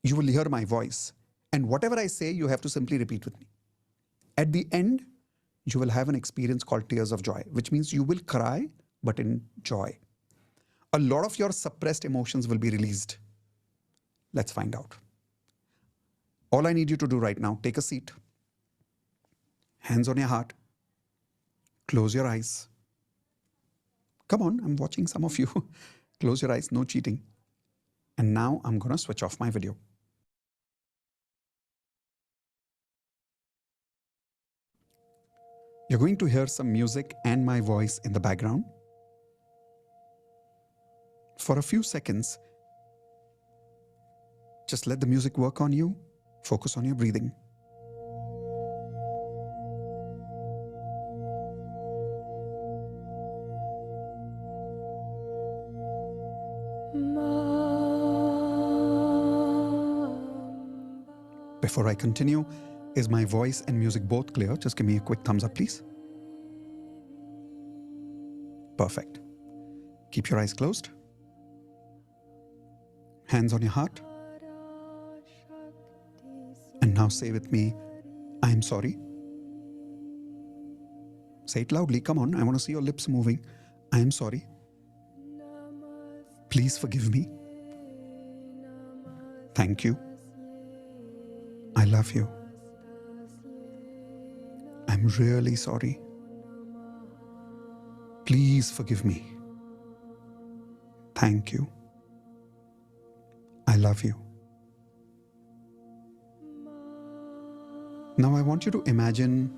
you will hear my voice. And whatever I say, you have to simply repeat with me. At the end, you will have an experience called tears of joy, which means you will cry, but in joy. A lot of your suppressed emotions will be released. Let's find out. All I need you to do right now, take a seat, hands on your heart, close your eyes. Come on, I'm watching some of you. Close your eyes, no cheating. And now I'm going to switch off my video. You're going to hear some music and my voice in the background. For a few seconds, just let the music work on you. Focus on your breathing. Before I continue, is my voice and music both clear? Just give me a quick thumbs up, please. Perfect. Keep your eyes closed. Hands on your heart. And now say with me, I am sorry. Say it loudly. Come on. I want to see your lips moving. I am sorry. Please forgive me. Thank you. I love you. I'm really sorry. Please forgive me. Thank you. I love you. Now I want you to imagine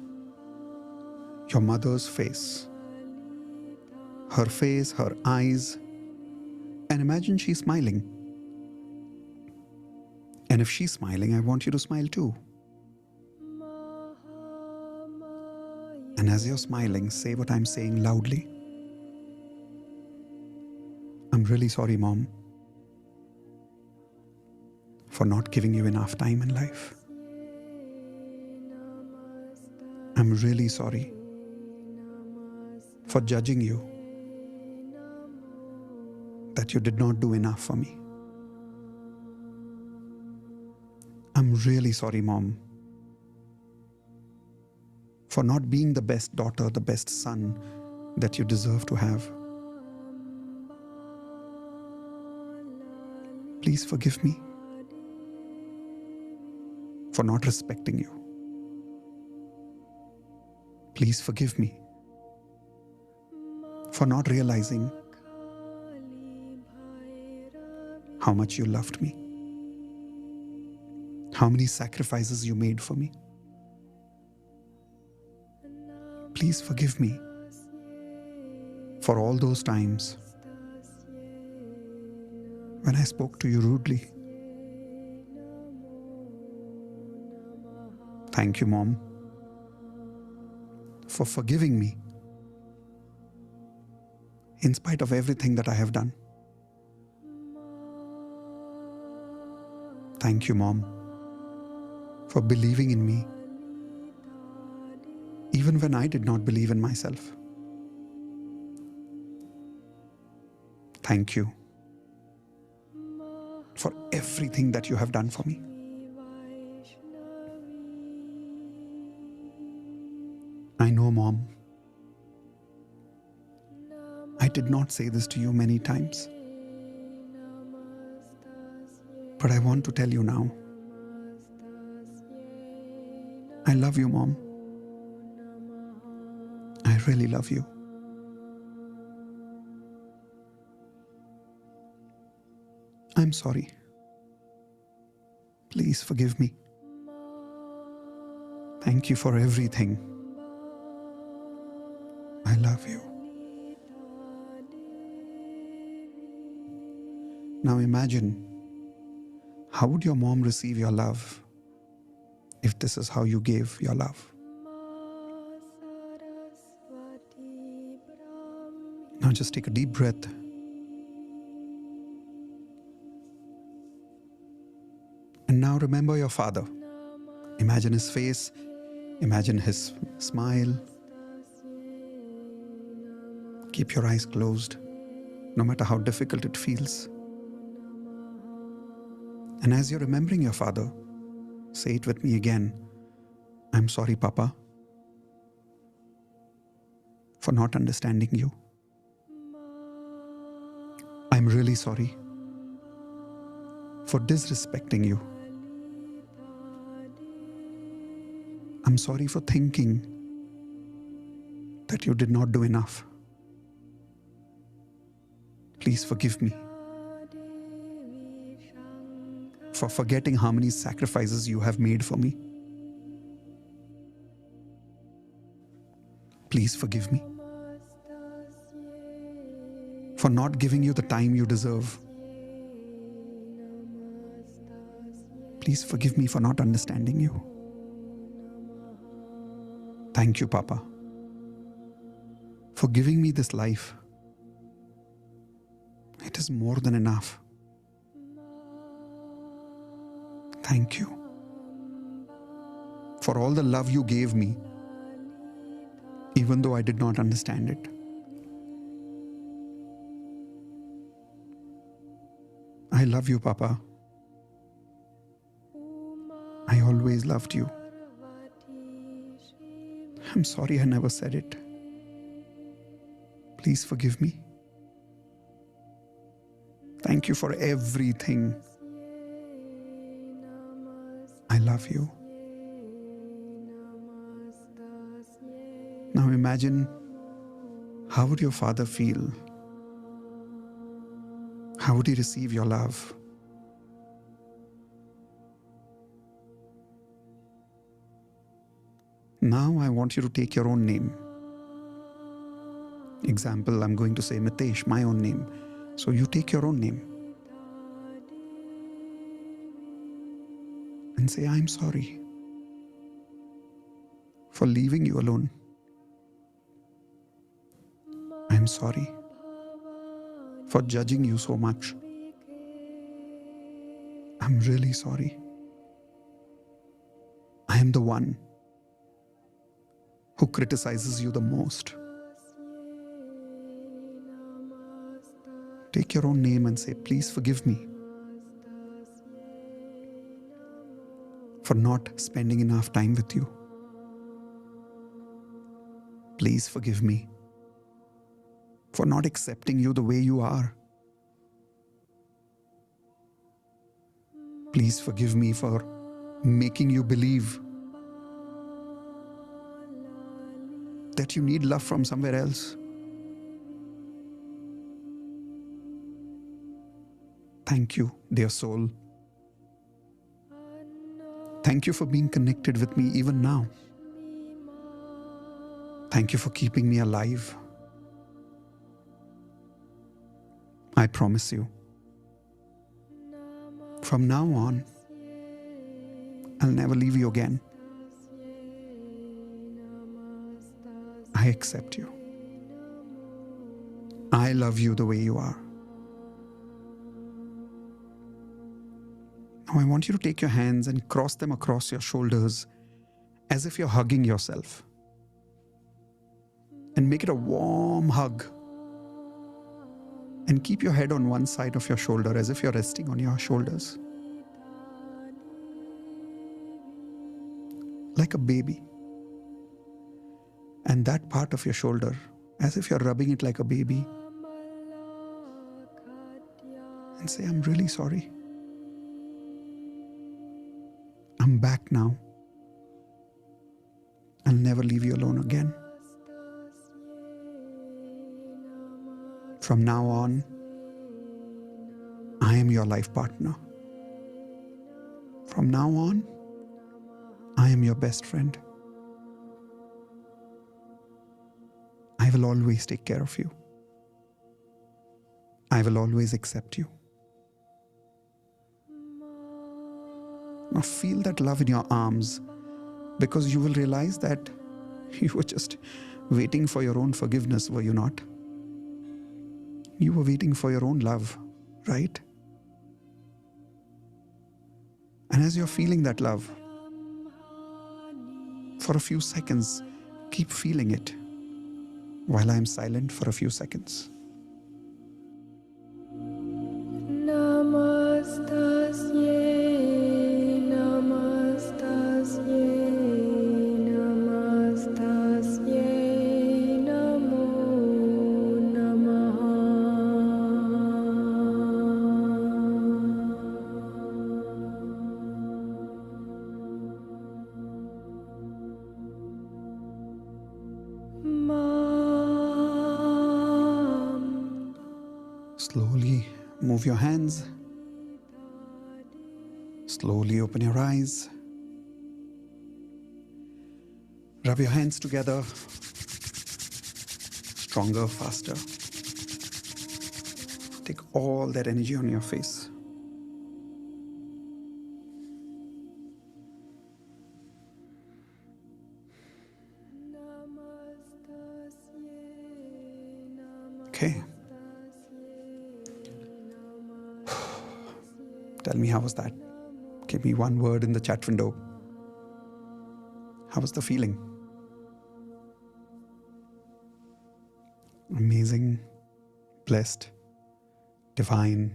your mother's face. Her face, her eyes, and imagine she's smiling. And if she's smiling, I want you to smile too. And as you're smiling, say what I'm saying loudly. I'm really sorry, Mom, for not giving you enough time in life. I'm really sorry for judging you, that you did not do enough for me. I'm really sorry, Mom, for not being the best daughter, the best son that you deserve to have. Please forgive me for not respecting you. Please forgive me for not realizing how much you loved me, how many sacrifices you made for me. Please forgive me for all those times when I spoke to you rudely. Thank you, Mom, for forgiving me in spite of everything that I have done. Thank you, Mom, for believing in me even when I did not believe in myself. Thank you for everything that you have done for me. I know, Mom, I did not say this to you many times, but I want to tell you now. I love you, Mom. I really love you. I'm sorry. Please forgive me. Thank you for everything. I love you. Now imagine, how would your mom receive your love if this is how you gave your love? Now just take a deep breath. And now remember your father. Imagine his face. Imagine his smile. Keep your eyes closed, no matter how difficult it feels. And as you're remembering your father, say it with me again. I'm sorry, Papa, for not understanding you. I'm really sorry for disrespecting you. I'm sorry for thinking that you did not do enough. Please forgive me for forgetting how many sacrifices you have made for me. Please forgive me for not giving you the time you deserve. Please forgive me for not understanding you. Thank you, Papa, for giving me this life. It is more than enough. Thank you for all the love you gave me, even though I did not understand it. I love you, Papa. I always loved you. I'm sorry I never said it. Please forgive me. Thank you for everything. I love you. Now imagine, how would your father feel? How would he receive your love? Now I want you to take your own name. Example, I'm going to say Mitesh, my own name. So you take your own name and say, I'm sorry for leaving you alone. I'm sorry for judging you so much. I'm really sorry. I am the one who criticizes you the most. Take your own name and say, please forgive me for not spending enough time with you. Please forgive me for not accepting you the way you are. Please forgive me for making you believe that you need love from somewhere else. Thank you, dear soul. Thank you for being connected with me even now. Thank you for keeping me alive. I promise you, from now on, I'll never leave you again. I accept you. I love you the way you are. Now I want you to take your hands and cross them across your shoulders as if you're hugging yourself. And make it a warm hug. And keep your head on one side of your shoulder as if you're resting on your shoulders. Like a baby. And that part of your shoulder, as if you're rubbing it like a baby. And say, I'm really sorry. I'm back now. I'll never leave you alone again. From now on, I am your life partner. From now on, I am your best friend. I will always take care of you. I will always accept you. Now feel that love in your arms, because you will realize that you were just waiting for your own forgiveness, were you not? You were waiting for your own love, right? And as you're feeling that love, for a few seconds, keep feeling it while I'm silent for a few seconds. Slowly move your hands. Slowly open your eyes. Rub your hands together stronger, faster. Take all that energy on your face. Okay. Tell me, how was that? Give me one word in the chat window. How was the feeling? Amazing, blessed, divine,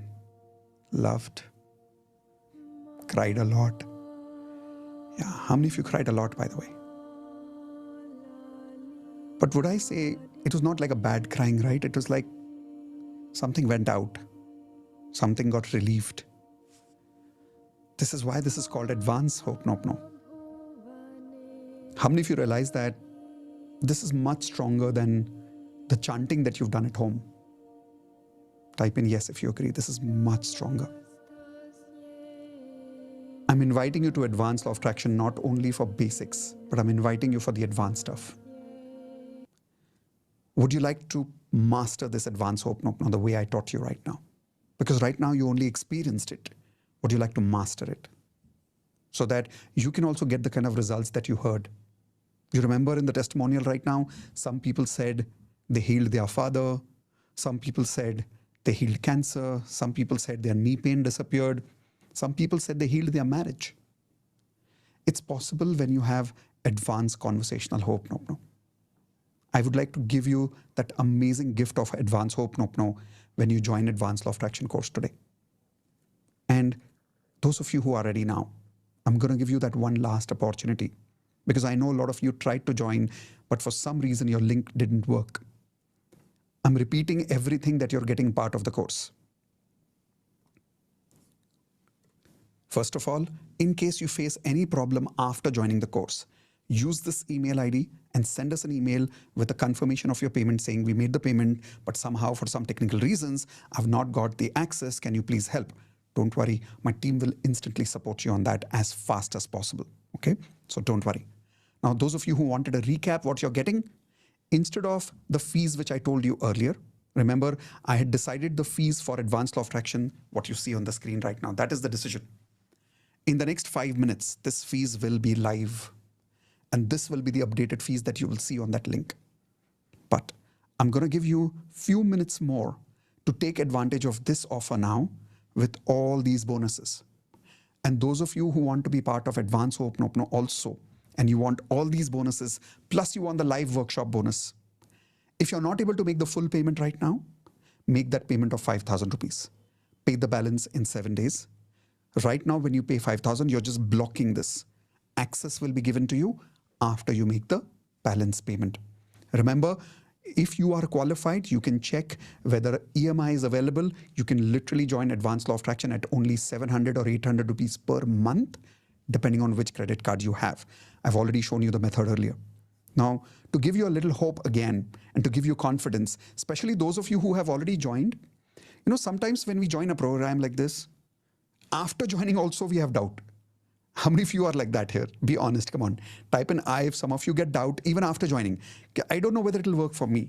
loved, cried a lot. Yeah, how many of you cried a lot, by the way? But would I say it was not like a bad crying, right? It was like something went out, something got relieved. This is why this is called advanced Ho'oponopono. How many of you realize that this is much stronger than the chanting that you've done at home? Type in yes if you agree. This is much stronger. I'm inviting you to advanced law of attraction not only for basics, but I'm inviting you for the advanced stuff. Would you like to master this advanced Ho'oponopono the way I taught you right now? Because right now you only experienced it. Would you like to master it? So that you can also get the kind of results that you heard. You remember in the testimonial right now, some people said they healed their father. Some people said they healed cancer. Some people said their knee pain disappeared. Some people said they healed their marriage. It's possible when you have advanced conversational Ho'oponopono. I would like to give you that amazing gift of advanced Ho'oponopono when you join Advanced Law of Attraction course today. And those of you who are ready now, I'm going to give you that one last opportunity, because I know a lot of you tried to join, but for some reason your link didn't work. I'm repeating everything that you're getting part of the course. First of all, in case you face any problem after joining the course, use this email ID and send us an email with a confirmation of your payment saying we made the payment, but somehow for some technical reasons, I've not got the access. Can you please help? Don't worry, my team will instantly support you on that as fast as possible. Okay, so don't worry. Now, those of you who wanted a recap what you're getting, instead of the fees which I told you earlier, remember I had decided the fees for Advanced Law of Attraction, what you see on the screen right now, that is the decision. In the next 5 minutes, this fees will be live. And this will be the updated fees that you will see on that link. But I'm going to give you a few minutes more to take advantage of this offer now with all these bonuses. And those of you who want to be part of Advanced Ho'oponopono also, and you want all these bonuses, plus you want the live workshop bonus. If you're not able to make the full payment right now, make that payment of 5,000 rupees. Pay the balance in 7 days. Right now, when you pay 5,000, you're just blocking this. Access will be given to you after you make the balance payment. Remember, if you are qualified, you can check whether EMI is available. You can literally join Advanced Law of Attraction at only 700 or 800 rupees per month, depending on which credit card you have. I've already shown you the method earlier. Now, to give you a little hope again, and to give you confidence, especially those of you who have already joined, you know, sometimes when we join a program like this, after joining also we have doubt. How many of you are like that here? Be honest, come on. Type in I if some of you get doubt even after joining. I don't know whether it'll work for me.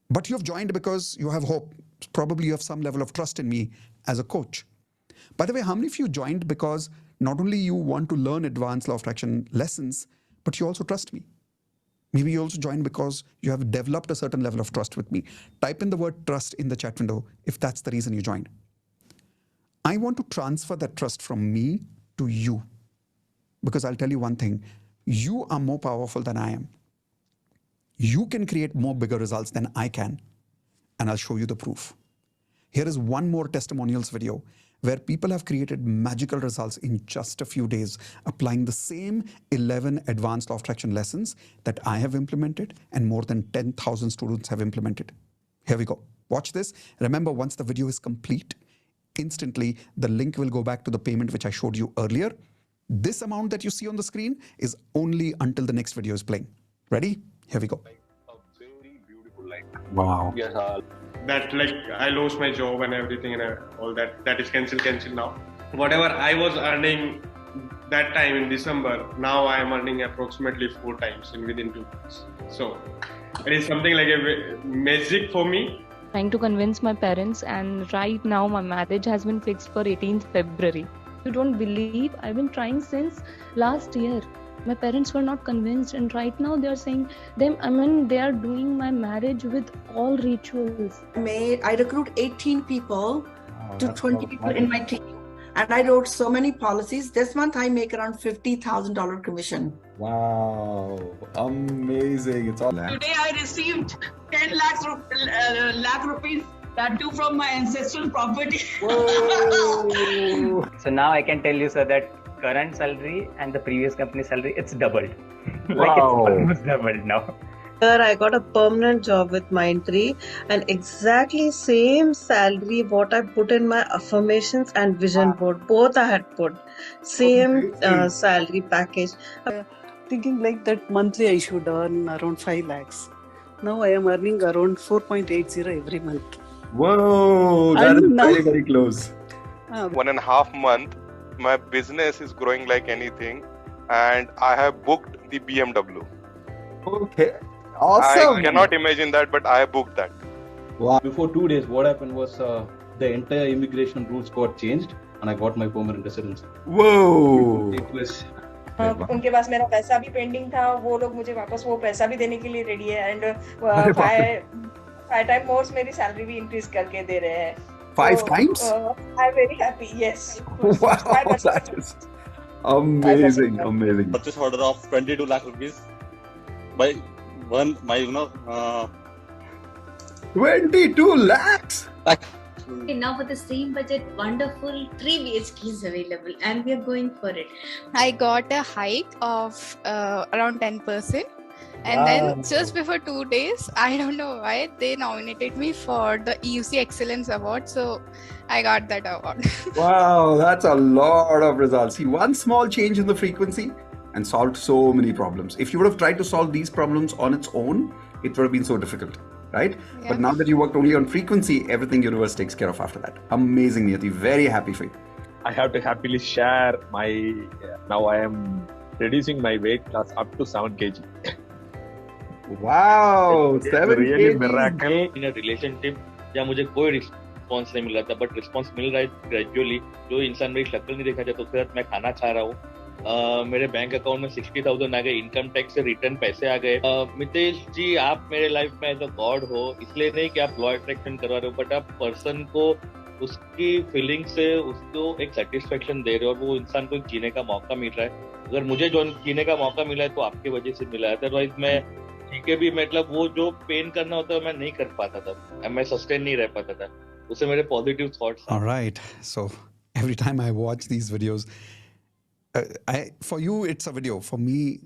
But you have joined because you have hope. Probably you have some level of trust in me as a coach. By the way, how many of you joined because not only you want to learn Advanced Law of Attraction lessons, but you also trust me? Maybe you also joined because you have developed a certain level of trust with me. Type in the word trust in the chat window if that's the reason you joined. I want to transfer that trust from me to you. Because I'll tell you one thing, you are more powerful than I am. You can create more bigger results than I can. And I'll show you the proof. Here is one more testimonials video where people have created magical results in just a few days, applying the same 11 Advanced Law of Attraction lessons that I have implemented and more than 10,000 students have implemented. Here we go. Watch this. Remember, once the video is complete, instantly the link will go back to the payment which I showed you earlier. This amount that you see on the screen is only until the next video is playing. Ready? Here we go. Wow. Yes, that like I lost my job and everything and all that is cancelled now. Whatever I was earning that time in December, now I am earning approximately 4 times in within 2 months. So it is something like a magic for me. Trying to convince my parents, and right now my marriage has been fixed for 18th February. You don't believe, I've been trying since last year. My parents were not convinced, and right now they are saying they are doing my marriage with all rituals. I recruit 18 people to 20 people in my team. And I wrote so many policies. This month I make around $50,000 commission. Wow, amazing. It's all Today I received 10 lakh rupees, that too from my ancestral property. So now I can tell you, sir, that current salary and the previous company salary, it's doubled. Like it's almost doubled now. Sir, I got a permanent job with Mindtree and exactly same salary what I put in my affirmations and vision board. Both I had put same salary package. Thinking like that monthly I should earn around 5 lakhs. Now I am earning around 4.80 every month. Whoa, that is very, very close. 1.5 month, my business is growing like anything, and I have booked the BMW. Okay, awesome. I cannot imagine that, but I have booked that. Wow. Before 2 days, what happened was the entire immigration rules got changed, and I got my permanent residency. Whoa! It was. उनके पास मेरा पैसा भी pending था, वो लोग मुझे वापस वो पैसा भी देने के लिए रेडी है, एंड 5 times more मेरी सैलरी भी इंक्रीज करके दे रहे हैं. 5 times? I'm very happy. Yes. Wow, that is amazing, amazing. Purchase order of 22 lakh rupees by my 22 lakhs. Now with the same budget, wonderful 3 BHK is available, and we are going for it. I got a hike of around 10%, and then just before 2 days, I don't know why they nominated me for the EUC Excellence Award, so I got that award. Wow, that's a lot of results. See, one small change in the frequency and solved so many problems. If you would have tried to solve these problems on its own, it would have been so difficult, right? Yeah. But now that you worked only on frequency, everything universe takes care of after that. Amazing, Niyati. Very happy for you. I have to happily share my, now I am reducing my weight class up to 7 kg. Wow, 7 really kg. miracle in a relationship जहाँ मुझे कोई response नहीं मिल रहा था, but response मिल रहा है gradually. जो इंसान मेरी शक्ल नहीं देखा जाता, उसके साथ मैं खाना खा रहा हूँ. मेरे बैंक अकाउंट में 60,000 आ गए, इनकम टैक्स से रिटर्न पैसे आ गए. मितेश जी, आप मेरे लाइफ में एज अ गॉड हो, इसलिए नहीं कि आप लॉ अट्रैक्शन करवा रहे हो, बट आप पर्सन को उसकी फीलिंग से उसको एक सेटिस्फेक्शन दे रहे हो, और वो इंसान को जीने का मौका मिल रहा है. अगर मुझे जो जीने का मौका मिला है तो आपकी वजह से मिला है, अदरवाइज मैं ठीक है भी, मतलब वो जो पेन करना होता है मैं नहीं कर पाता था, मैं सस्टेन नहीं रह पाता था. उससे मेरे positive thoughts. All right, so every time I watch these videos, for you it's a video. For me,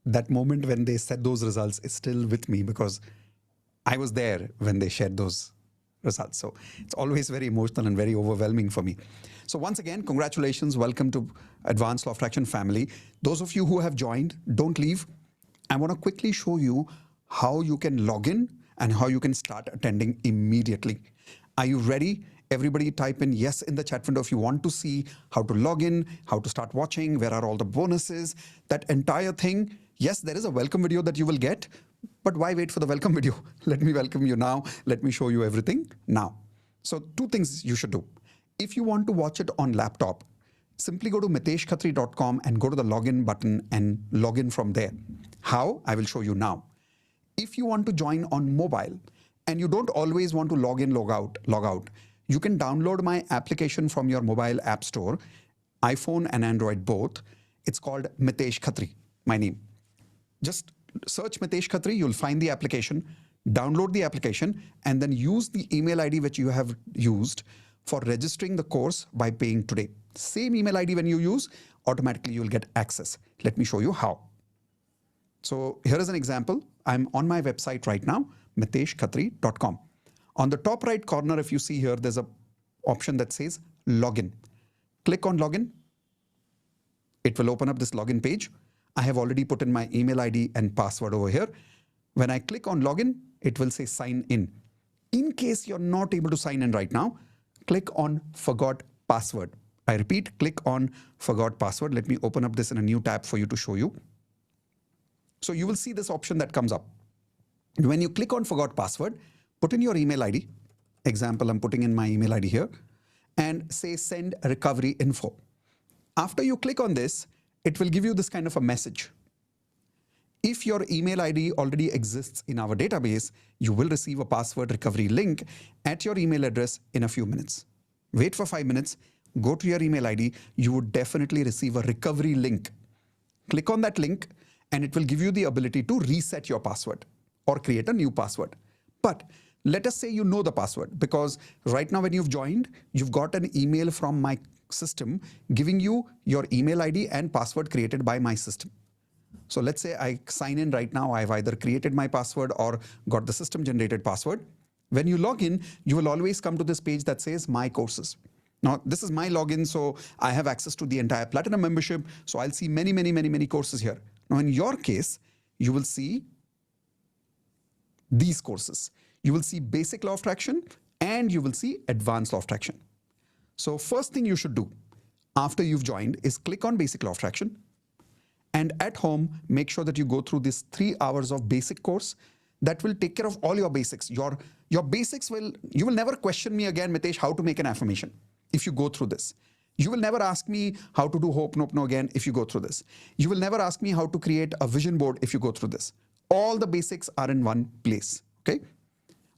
that moment when they said those results is still with me because I was there when they shared those results. So it's always very emotional and very overwhelming for me. So once again, congratulations. Welcome to Advanced Law of Attraction family. Those of you who have joined, don't leave. I want to quickly show you how you can log in and how you can start attending immediately. Are you ready? Everybody type in yes in the chat window if you want to see how to log in, how to start watching, where are all the bonuses, that entire thing. Yes, there is a welcome video that you will get, but why wait for the welcome video? Let me welcome you now. Let me show you everything now. So 2 things you should do. If you want to watch it on laptop, simply go to miteshkhatri.com and go to the login button and log in from there. How? I will show you now. If you want to join on mobile and you don't always want to log in, log out, you can download my application from your mobile app store, iPhone and Android both. It's called Mitesh Khatri, my name. Just search Mitesh Khatri, you'll find the application, download the application, and then use the email ID which you have used for registering the course by paying today. Same email ID when you use, automatically you'll get access. Let me show you how. So here is an example. I'm on my website right now, miteshkhatri.com. On the top right corner, if you see here, there's an option that says login. Click on login. It will open up this login page. I have already put in my email ID and password over here. When I click on login, it will say sign in. In case you're not able to sign in right now, click on forgot password. I repeat, click on forgot password. Let me open up this in a new tab for you to show you. So you will see this option that comes up. When you click on forgot password, put in your email ID. Example, I'm putting in my email ID here and say send recovery info. After you click on this, it will give you this kind of a message. If your email ID already exists in our database, you will receive a password recovery link at your email address in a few minutes. Wait for 5 minutes, go to your email ID, you would definitely receive a recovery link. Click on that link and it will give you the ability to reset your password or create a new password. But let us say you know the password, because right now when you've joined, you've got an email from my system giving you your email ID and password created by my system. So let's say I sign in right now, I've either created my password or got the system generated password. When you log in, you will always come to this page that says my courses. Now, this is my login, so I have access to the entire Platinum membership. So I'll see many courses here. Now, in your case, you will see these courses. You will see basic law of attraction and you will see advanced law of attraction. So first thing you should do after you've joined is click on basic law of attraction. And at home, make sure that you go through this 3 hours of basic course that will take care of all your basics. Your basics you will never question me again, Mitesh, how to make an affirmation if you go through this. You will never ask me how to do Ho'oponopono again if you go through this. You will never ask me how to create a vision board if you go through this. All the basics are in one place, okay?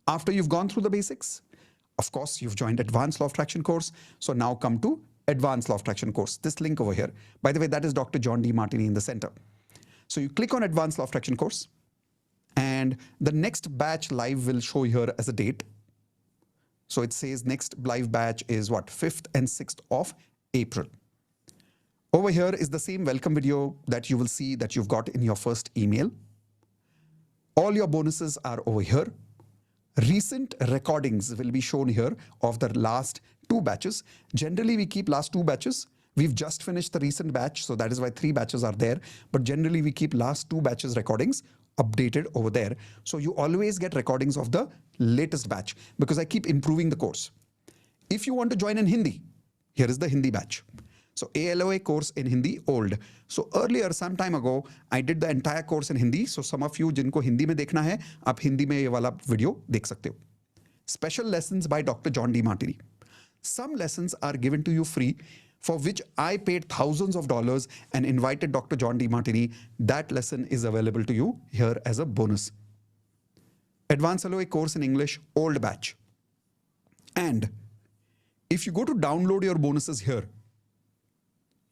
After you've gone through the basics, of course, you've joined Advanced Law of Attraction course. So now come to Advanced Law of Attraction course. This link over here. By the way, that is Dr. John D. Martini in the center. So you click on Advanced Law of Attraction course and the next batch live will show here as a date. So it says next live batch is what? 5th and 6th of April. Over here is the same welcome video that you will see that you've got in your first email. All your bonuses are over here. Recent recordings will be shown here of the last 2 batches. Generally, we keep last 2 batches. We've just finished the recent batch, so that is why 3 batches are there. But generally, we keep last 2 batches recordings updated over there. So you always get recordings of the latest batch because I keep improving the course. If you want to join in Hindi, here is the Hindi batch. So ALOA course in Hindi, old. So earlier, some time ago, I did the entire course in Hindi. So some of you जिनको हिंदी में देखना है, आप हिंदी में ये वाला video देख सकते हो. Special lessons by Dr. John D. Martini. Some lessons are given to you free, for which I paid thousands of dollars and invited Dr. John D. Martini. That lesson is available to you here as a bonus. Advanced LOA course in English, old batch. And if you go to download your bonuses here,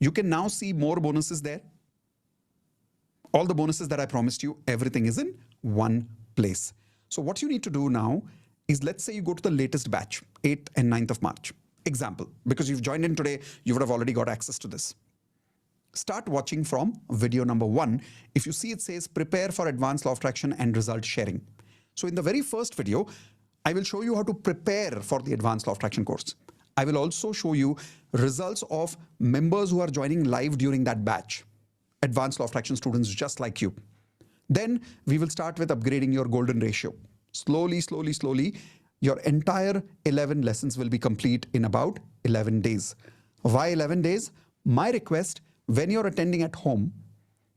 you can now see more bonuses there. All the bonuses that I promised you, everything is in one place. So what you need to do now is, let's say you go to the latest batch, 8th and 9th of March. Example, because you've joined in today, you would have already got access to this. Start watching from video number 1. If you see, it says prepare for advanced law of attraction and result sharing. So in the very first video, I will show you how to prepare for the advanced law of attraction course. I will also show you results of members who are joining live during that batch. Advanced law of attraction students just like you. Then we will start with upgrading your golden ratio. Slowly, your entire 11 lessons will be complete in about 11 days. Why 11 days? My request, when you're attending at home,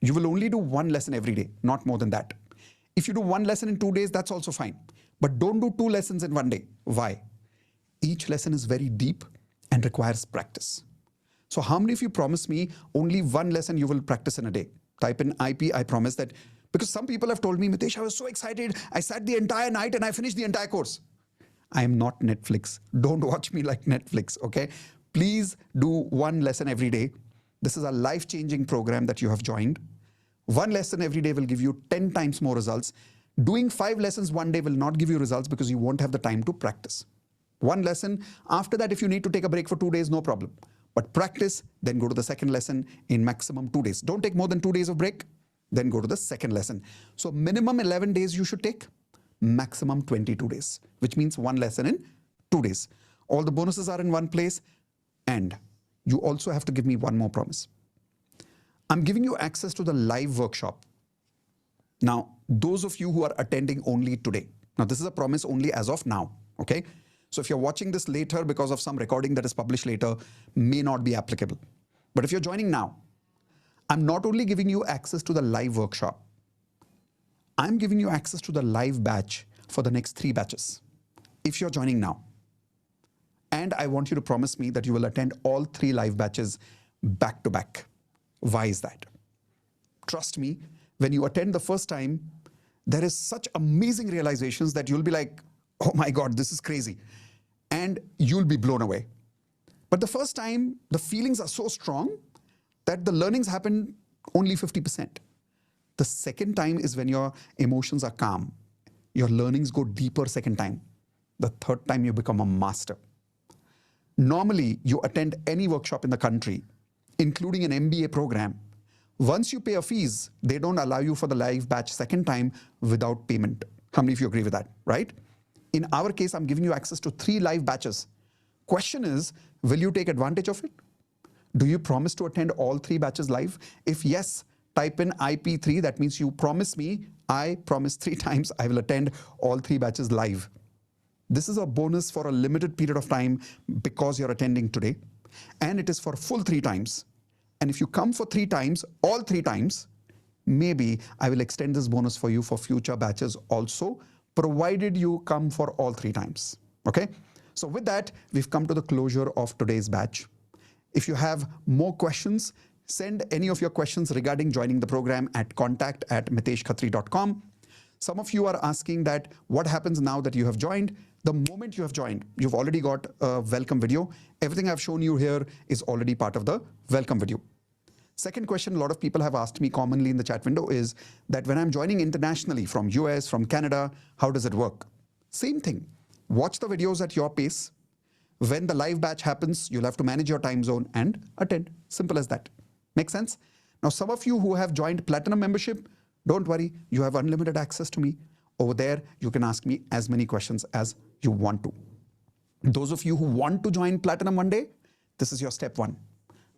you will only do 1 lesson every day, not more than that. If you do 1 lesson in 2 days, that's also fine. But don't do 2 lessons in 1 day. Why? Each lesson is very deep and requires practice. So how many of you promise me only 1 lesson you will practice in a day? Type in IP, I promise that. Because some people have told me, Mitesh, I was so excited. I sat the entire night and I finished the entire course. I am not Netflix. Don't watch me like Netflix, okay? Please do 1 lesson every day. This is a life-changing program that you have joined. 1 lesson every day will give you 10 times more results. Doing 5 lessons one day will not give you results because you won't have the time to practice. 1 lesson. After that, if you need to take a break for 2 days, no problem. But practice, then go to the second lesson in maximum 2 days. Don't take more than 2 days of break, then go to the second lesson. So minimum 11 days you should take, maximum 22 days, which means 1 lesson in 2 days. All the bonuses are in one place, and you also have to give me one more promise. I'm giving you access to the live workshop. Now, those of you who are attending only today, now this is a promise only as of now, okay? So if you're watching this later because of some recording that is published later, may not be applicable. But if you're joining now, I'm not only giving you access to the live workshop, I'm giving you access to the live batch for the next 3 batches. If you're joining now, and I want you to promise me that you will attend all 3 live batches back to back. Why is that? Trust me, when you attend the first time, there is such amazing realizations that you'll be like, oh my God, this is crazy. And you'll be blown away. But the first time, the feelings are so strong that the learnings happen only 50%. The second time is when your emotions are calm. Your learnings go deeper second time. The third time you become a master. Normally, you attend any workshop in the country, including an MBA program. Once you pay a fees, they don't allow you for the live batch second time without payment. How many of you agree with that, right? In our case, I'm giving you access to 3 live batches. Question is, will you take advantage of it? Do you promise to attend all 3 batches live? If yes, type in IP3. That means you promise me, I promise 3 times I will attend all 3 batches live. This is a bonus for a limited period of time because you're attending today. And it is for full 3 times. And if you come for 3 times, all 3 times, maybe I will extend this bonus for you for future batches also, provided you come for all 3 times. Okay? So with that, we've come to the closure of today's batch. If you have more questions, send any of your questions regarding joining the program at contact@miteshkhatri.com. Some of you are asking that what happens now that you have joined? The moment you have joined, you've already got a welcome video. Everything I've shown you here is already part of the welcome video. Second question a lot of people have asked me commonly in the chat window is that when I'm joining internationally from US, from Canada, how does it work? Same thing. Watch the videos at your pace. When the live batch happens, you'll have to manage your time zone and attend. Simple as that. Make sense? Now, some of you who have joined Platinum membership, don't worry, you have unlimited access to me. Over there, you can ask me as many questions as you want to. Those of you who want to join Platinum one day, this is your step 1.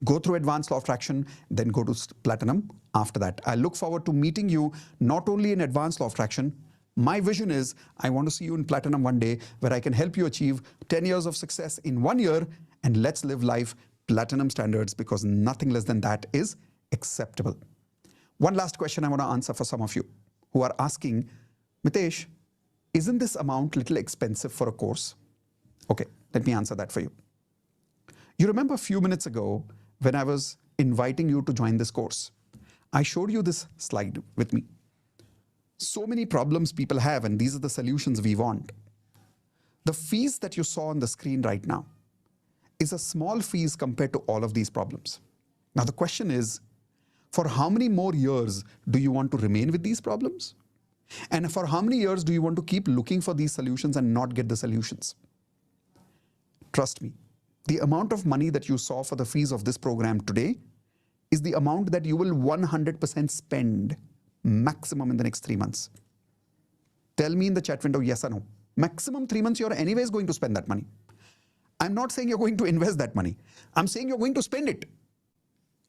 Go through Advanced Law of Attraction, then go to Platinum after that. I look forward to meeting you not only in Advanced Law of Attraction. My vision is I want to see you in Platinum one day where I can help you achieve 10 years of success in 1 year, and let's live life Platinum standards, because nothing less than that is acceptable. One last question I want to answer for some of you who are asking, Mitesh, isn't this amount little expensive for a course? Okay, let me answer that for you. You remember a few minutes ago when I was inviting you to join this course, I showed you this slide with me. So many problems people have, and these are the solutions we want. The fees that you saw on the screen right now is a small fees compared to all of these problems. Now the question is, for how many more years do you want to remain with these problems? And for how many years do you want to keep looking for these solutions and not get the solutions? Trust me, the amount of money that you saw for the fees of this program today is the amount that you will 100% spend maximum in the next 3 months. Tell me in the chat window, yes or no. Maximum 3 months, you're anyways going to spend that money. I'm not saying you're going to invest that money. I'm saying you're going to spend it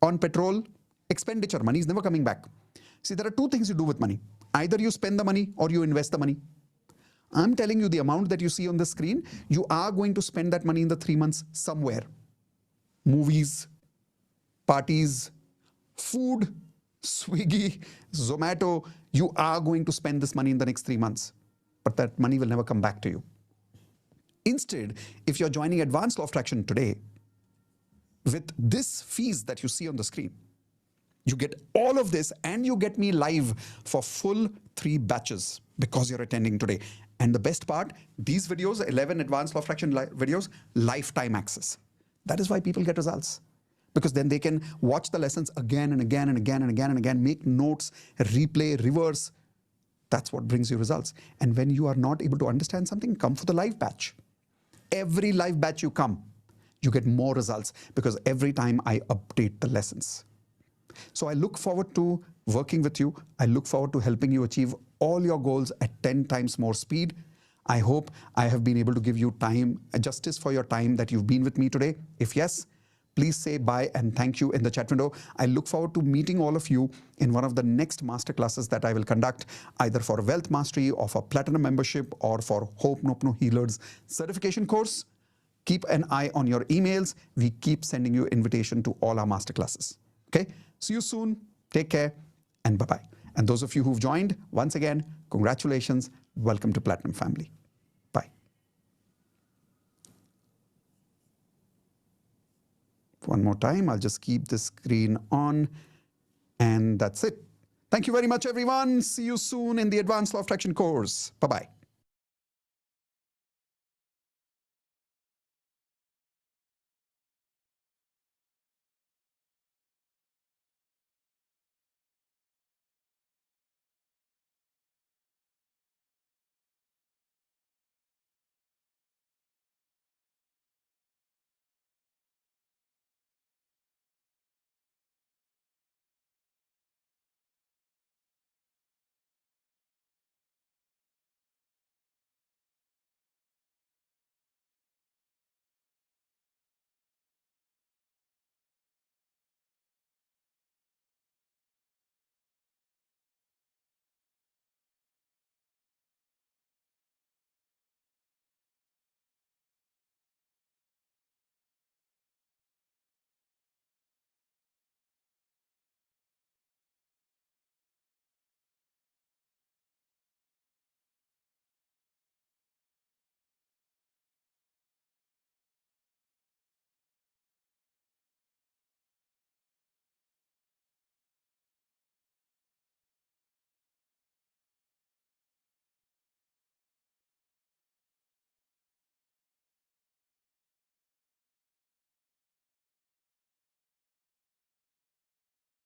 on petrol, expenditure. Money is never coming back. See, there are 2 things you do with money. Either you spend the money or you invest the money. I'm telling you the amount that you see on the screen, you are going to spend that money in the 3 months somewhere. Movies, parties, food, Swiggy, Zomato, you are going to spend this money in the next 3 months, but that money will never come back to you. Instead, if you're joining Advanced Law of Attraction today, with this fees that you see on the screen, you get all of this and you get me live for full 3 batches because you're attending today. And the best part, these videos, 11 Advanced Law of Attraction videos, lifetime access. That is why people get results. Because then they can watch the lessons again and again and again and again and again, make notes, replay, reverse. That's what brings you results. And when you are not able to understand something, come for the live batch. Every live batch you come, you get more results because every time I update the lessons. So I look forward to working with you. I look forward to helping you achieve all your goals at 10 times more speed. I hope I have been able to give you time, justice for your time that you've been with me today. If yes, please say bye and thank you in the chat window. I look forward to meeting all of you in one of the next masterclasses that I will conduct, either for Wealth Mastery or for Platinum membership or for Hope Nopno Healers certification course. Keep an eye on your emails. We keep sending you invitation to all our masterclasses. Okay? See you soon. Take care and bye-bye. And those of you who've joined, once again, congratulations. Welcome to Platinum family. Bye. One more time, I'll just keep the screen on, and that's it. Thank you very much, everyone. See you soon in the Advanced Law of Attraction course. Bye-bye.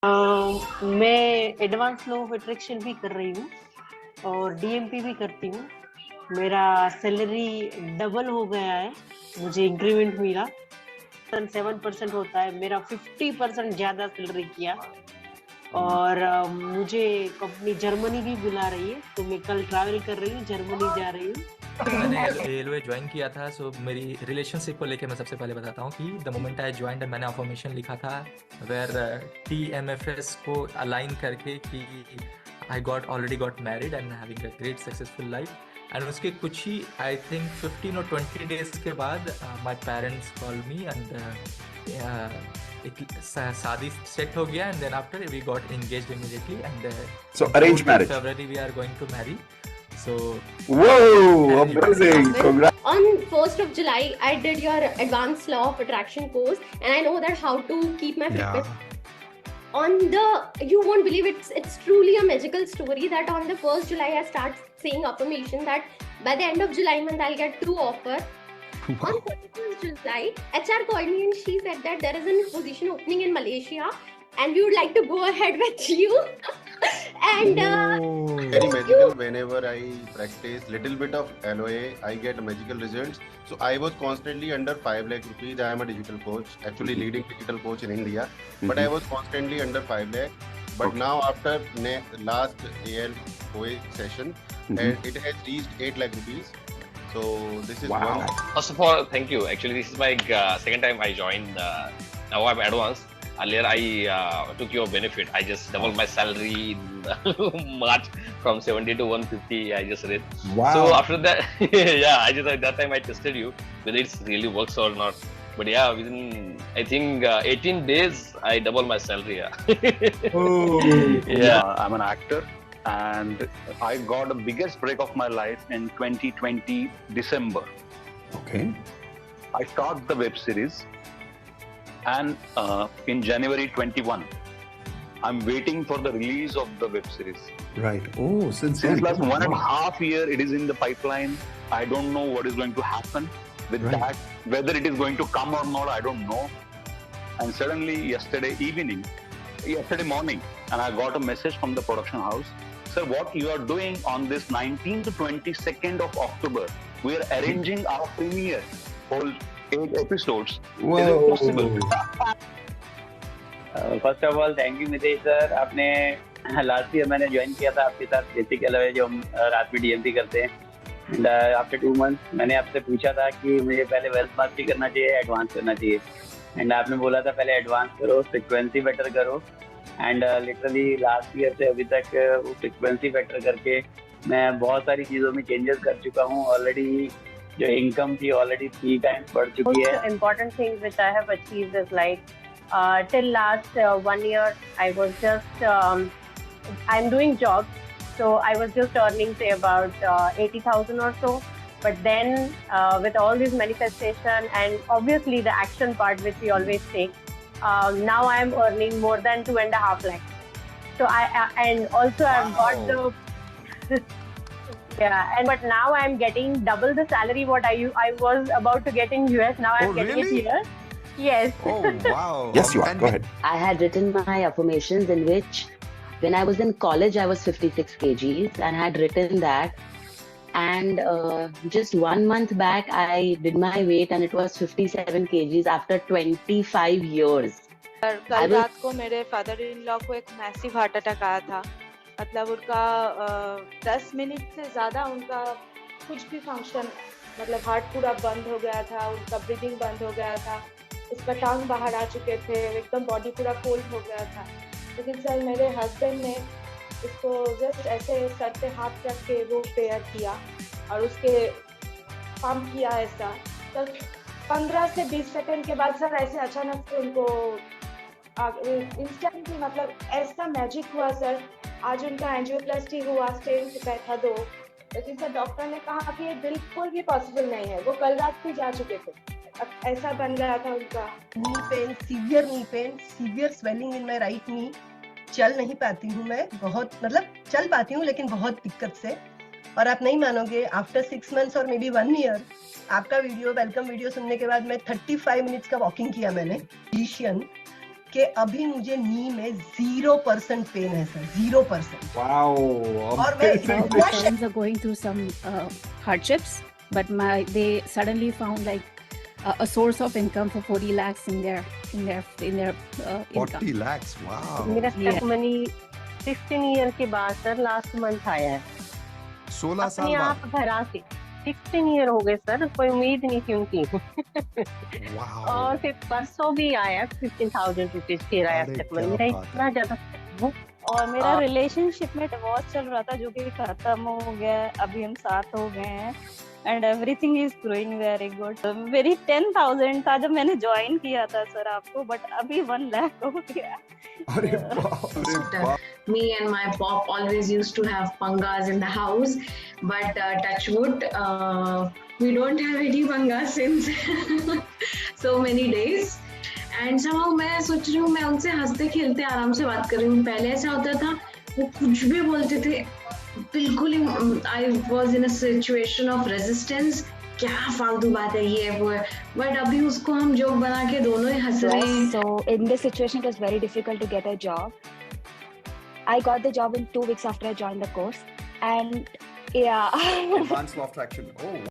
मैं advance law of attraction भी कर रही हूँ और DMP भी करती हूँ। मेरा सैलरी डबल हो गया है, मुझे इंक्रीमेंट मिला। 7% होता है, मेरा 50% ज्यादा सैलरी किया और मुझे कंपनी जर्मनी भी बुला रही है, तो मैं कल ट्रैवल कर रही हूँ, जर्मनी जा रही हूँ। मैंने रेलवे ज्वाइन किया था, सो मेरी रिलेशनशिप को लेके मैं सबसे पहले बताता हूँ कि द मोमेंट आई ज्वाइंड मैंने अफर्मेशन लिखा था वेयर TMFS को अलाइन करके कि I already got married and having a great successful life. And उसके कुछ ही आई थिंक 15 और 20 डेज के बाद my parents call me and एक शादी सेट हो गया and then after we got engaged immediately and so arrange marriage February we are going to marry. So, whoa, amazing! Congrats. On 1st of July, I did your Advanced Law of Attraction course, and I know that how to keep my fitness. You won't believe it's truly a magical story that on the 1st July I start saying affirmation that by the end of July month I'll get 2 offers. On 31st July, HR called me and she said that there is a position opening in Malaysia and we would like to go ahead with you. And very magical. Whenever I practice little bit of LOA, I get magical results. So I was constantly under 5 lakh rupees. I am a digital coach, actually leading digital coach in India. But I was constantly under 5 lakh. But now after last ALOA session, and it has reached 8 lakh rupees. So this is one. First of all, thank you. Actually, this is my second time I joined. Now I'm advanced. Earlier, I took your benefit. I just doubled my salary in March from 70 to 150. I just read. Wow. So after that, yeah, I just at that time I tested you whether it really works or not. But yeah, within I think 18 days, I doubled my salary. Yeah. Oh. Yeah. I'm an actor, and I got the biggest break of my life in 2020 December. Okay. I started the web series. And in January 21, I'm waiting for the release of the web series. Right. Oh, since last 1.5 years, it is in the pipeline. I don't know what is going to happen with that. Whether it is going to come or not, I don't know. And suddenly, yesterday morning, and I got a message from the production house. Sir, what you are doing on this 19th to 22nd of October, we are arranging our premiere. Whole 8 episodes. Whoa. Is it possible? First of all thank you Mitesh sir. आपने last year मैंने join किया था आपके साथ basic LOA जो हम रात में DMP करते हैं। एंड आफ्टर 2 months मैंने आपसे पूछा था कि मुझे पहले वेल्थ मास्टरी करना चाहिए, एडवांस करना चाहिए। एंड आपने बोला था पहले एडवांस करो, फ्रिक्वेंसी बेटर करो, एंड लिटरली लास्ट ईयर से अभी तक वो फ्रिक्वेंसी बेटर करके मैं बहुत सारी चीज़ों में चेंजेस कर चुका हूँ ऑलरेडी. जो इनकम थी ऑलरेडी 3 times बढ़ चुकी है. Also, important things which I have achieved is like till last 1 year I was just I'm doing jobs, so I was just earning say about 80,000 or so. But then with all this manifestation and obviously the action part which we always take, now I am earning more than 2.5 lakhs. So I and also I've got the yeah, and but now I'm getting double the salary what I was about to get in US. Now I'm getting it here. Yes. Oh, wow. Yes, you are. Go ahead. I had written my affirmations in which when I was in college, I was 56 kgs and had written that. And just 1 month back, I did my weight and it was 57 kgs after 25 years. कल रात को मेरे father in law को एक massive heart attack आया था. मतलब उनका 10 मिनट से ज़्यादा उनका कुछ भी फंक्शन, मतलब हार्ट पूरा बंद हो गया था, उनका ब्रीदिंग बंद हो गया था, उसका टांग बाहर आ चुके थे, एकदम बॉडी पूरा कोल्ड हो गया था. लेकिन सर मेरे हस्बैंड ने उसको जस्ट ऐसे सर पे हाथ रख के वो प्रेयर किया और उसके पंप किया ऐसा. तो 15 से 20 सेकंड के बाद सर ऐसे अचानक से उनको इंस्टेंटली मतलब ऐसा मैजिक हुआ सर. आज उनका एंजियोप्लास्टी हुआ, स्टेंट बैठा 2. लेकिन सर डॉक्टर ने कहा कि ये बिल्कुल भी पॉसिबल नहीं है. वो कल रात भी जा चुके थे. अब ऐसा बन गया था उनका. Knee pain, severe swelling in my right knee. चल नहीं पाती हूँ मैं, बहुत मतलब चल पाती हूँ लेकिन बहुत दिक्कत से. और आप नहीं मानोगे, आफ्टर 6 months और मे बी 1 year आपका वीडियो, वेलकम वीडियो सुनने के बाद मैं 35 minutes का वॉकिंग किया मैंने. फिजिशियन के अभी मुझे नी में 0% पेन है सर, 0%. Wow. और मैं My friends are going through some hardships, but they suddenly found like a source of income for 40 lakhs in their income. 40 lakhs, wow. मेरा स्टेप मनी 16 year के बाद सर लास्ट मंथ आया है. 16 साल अपने बाद. आप घर से 16 year हो गए सर, कोई उम्मीद नहीं थी उनकी. और फिर परसों भी आया 15,000 रुपीज फिर आया स्टेप मनी. मेरा इतना ज्यादा. और मेरा रिलेशनशिप में डिवोर्स चल रहा था जो कि खत्म हो गया. अभी हम साथ हो गए हैं and everything is growing very good. मेरी 10,000 था जब मैंने ज्वाइन किया था सर आपको, बट अभी 1 लाख हो गया. अरे वाह. Me and my pop always used to have pangas in the house, but touch wood, we don't have any pangas since so many days. And somehow मैं सोच रही हूँ, मैं उनसे हंसते खेलते आराम से बात कर रही हूँ. पहले ऐसा होता था, वो कुछ भी बोलते थे, बिल्कुल ही I was in a situation of resistance. क्या फालतू बात है ये वो है. बट अभी उसको हम जोक बना के दोनों ही हंस रहे हैं. So in this situation, it was very difficult to get a job. I got the job in 2 weeks after I joined the course, and yeah. Advanced law of attraction. Oh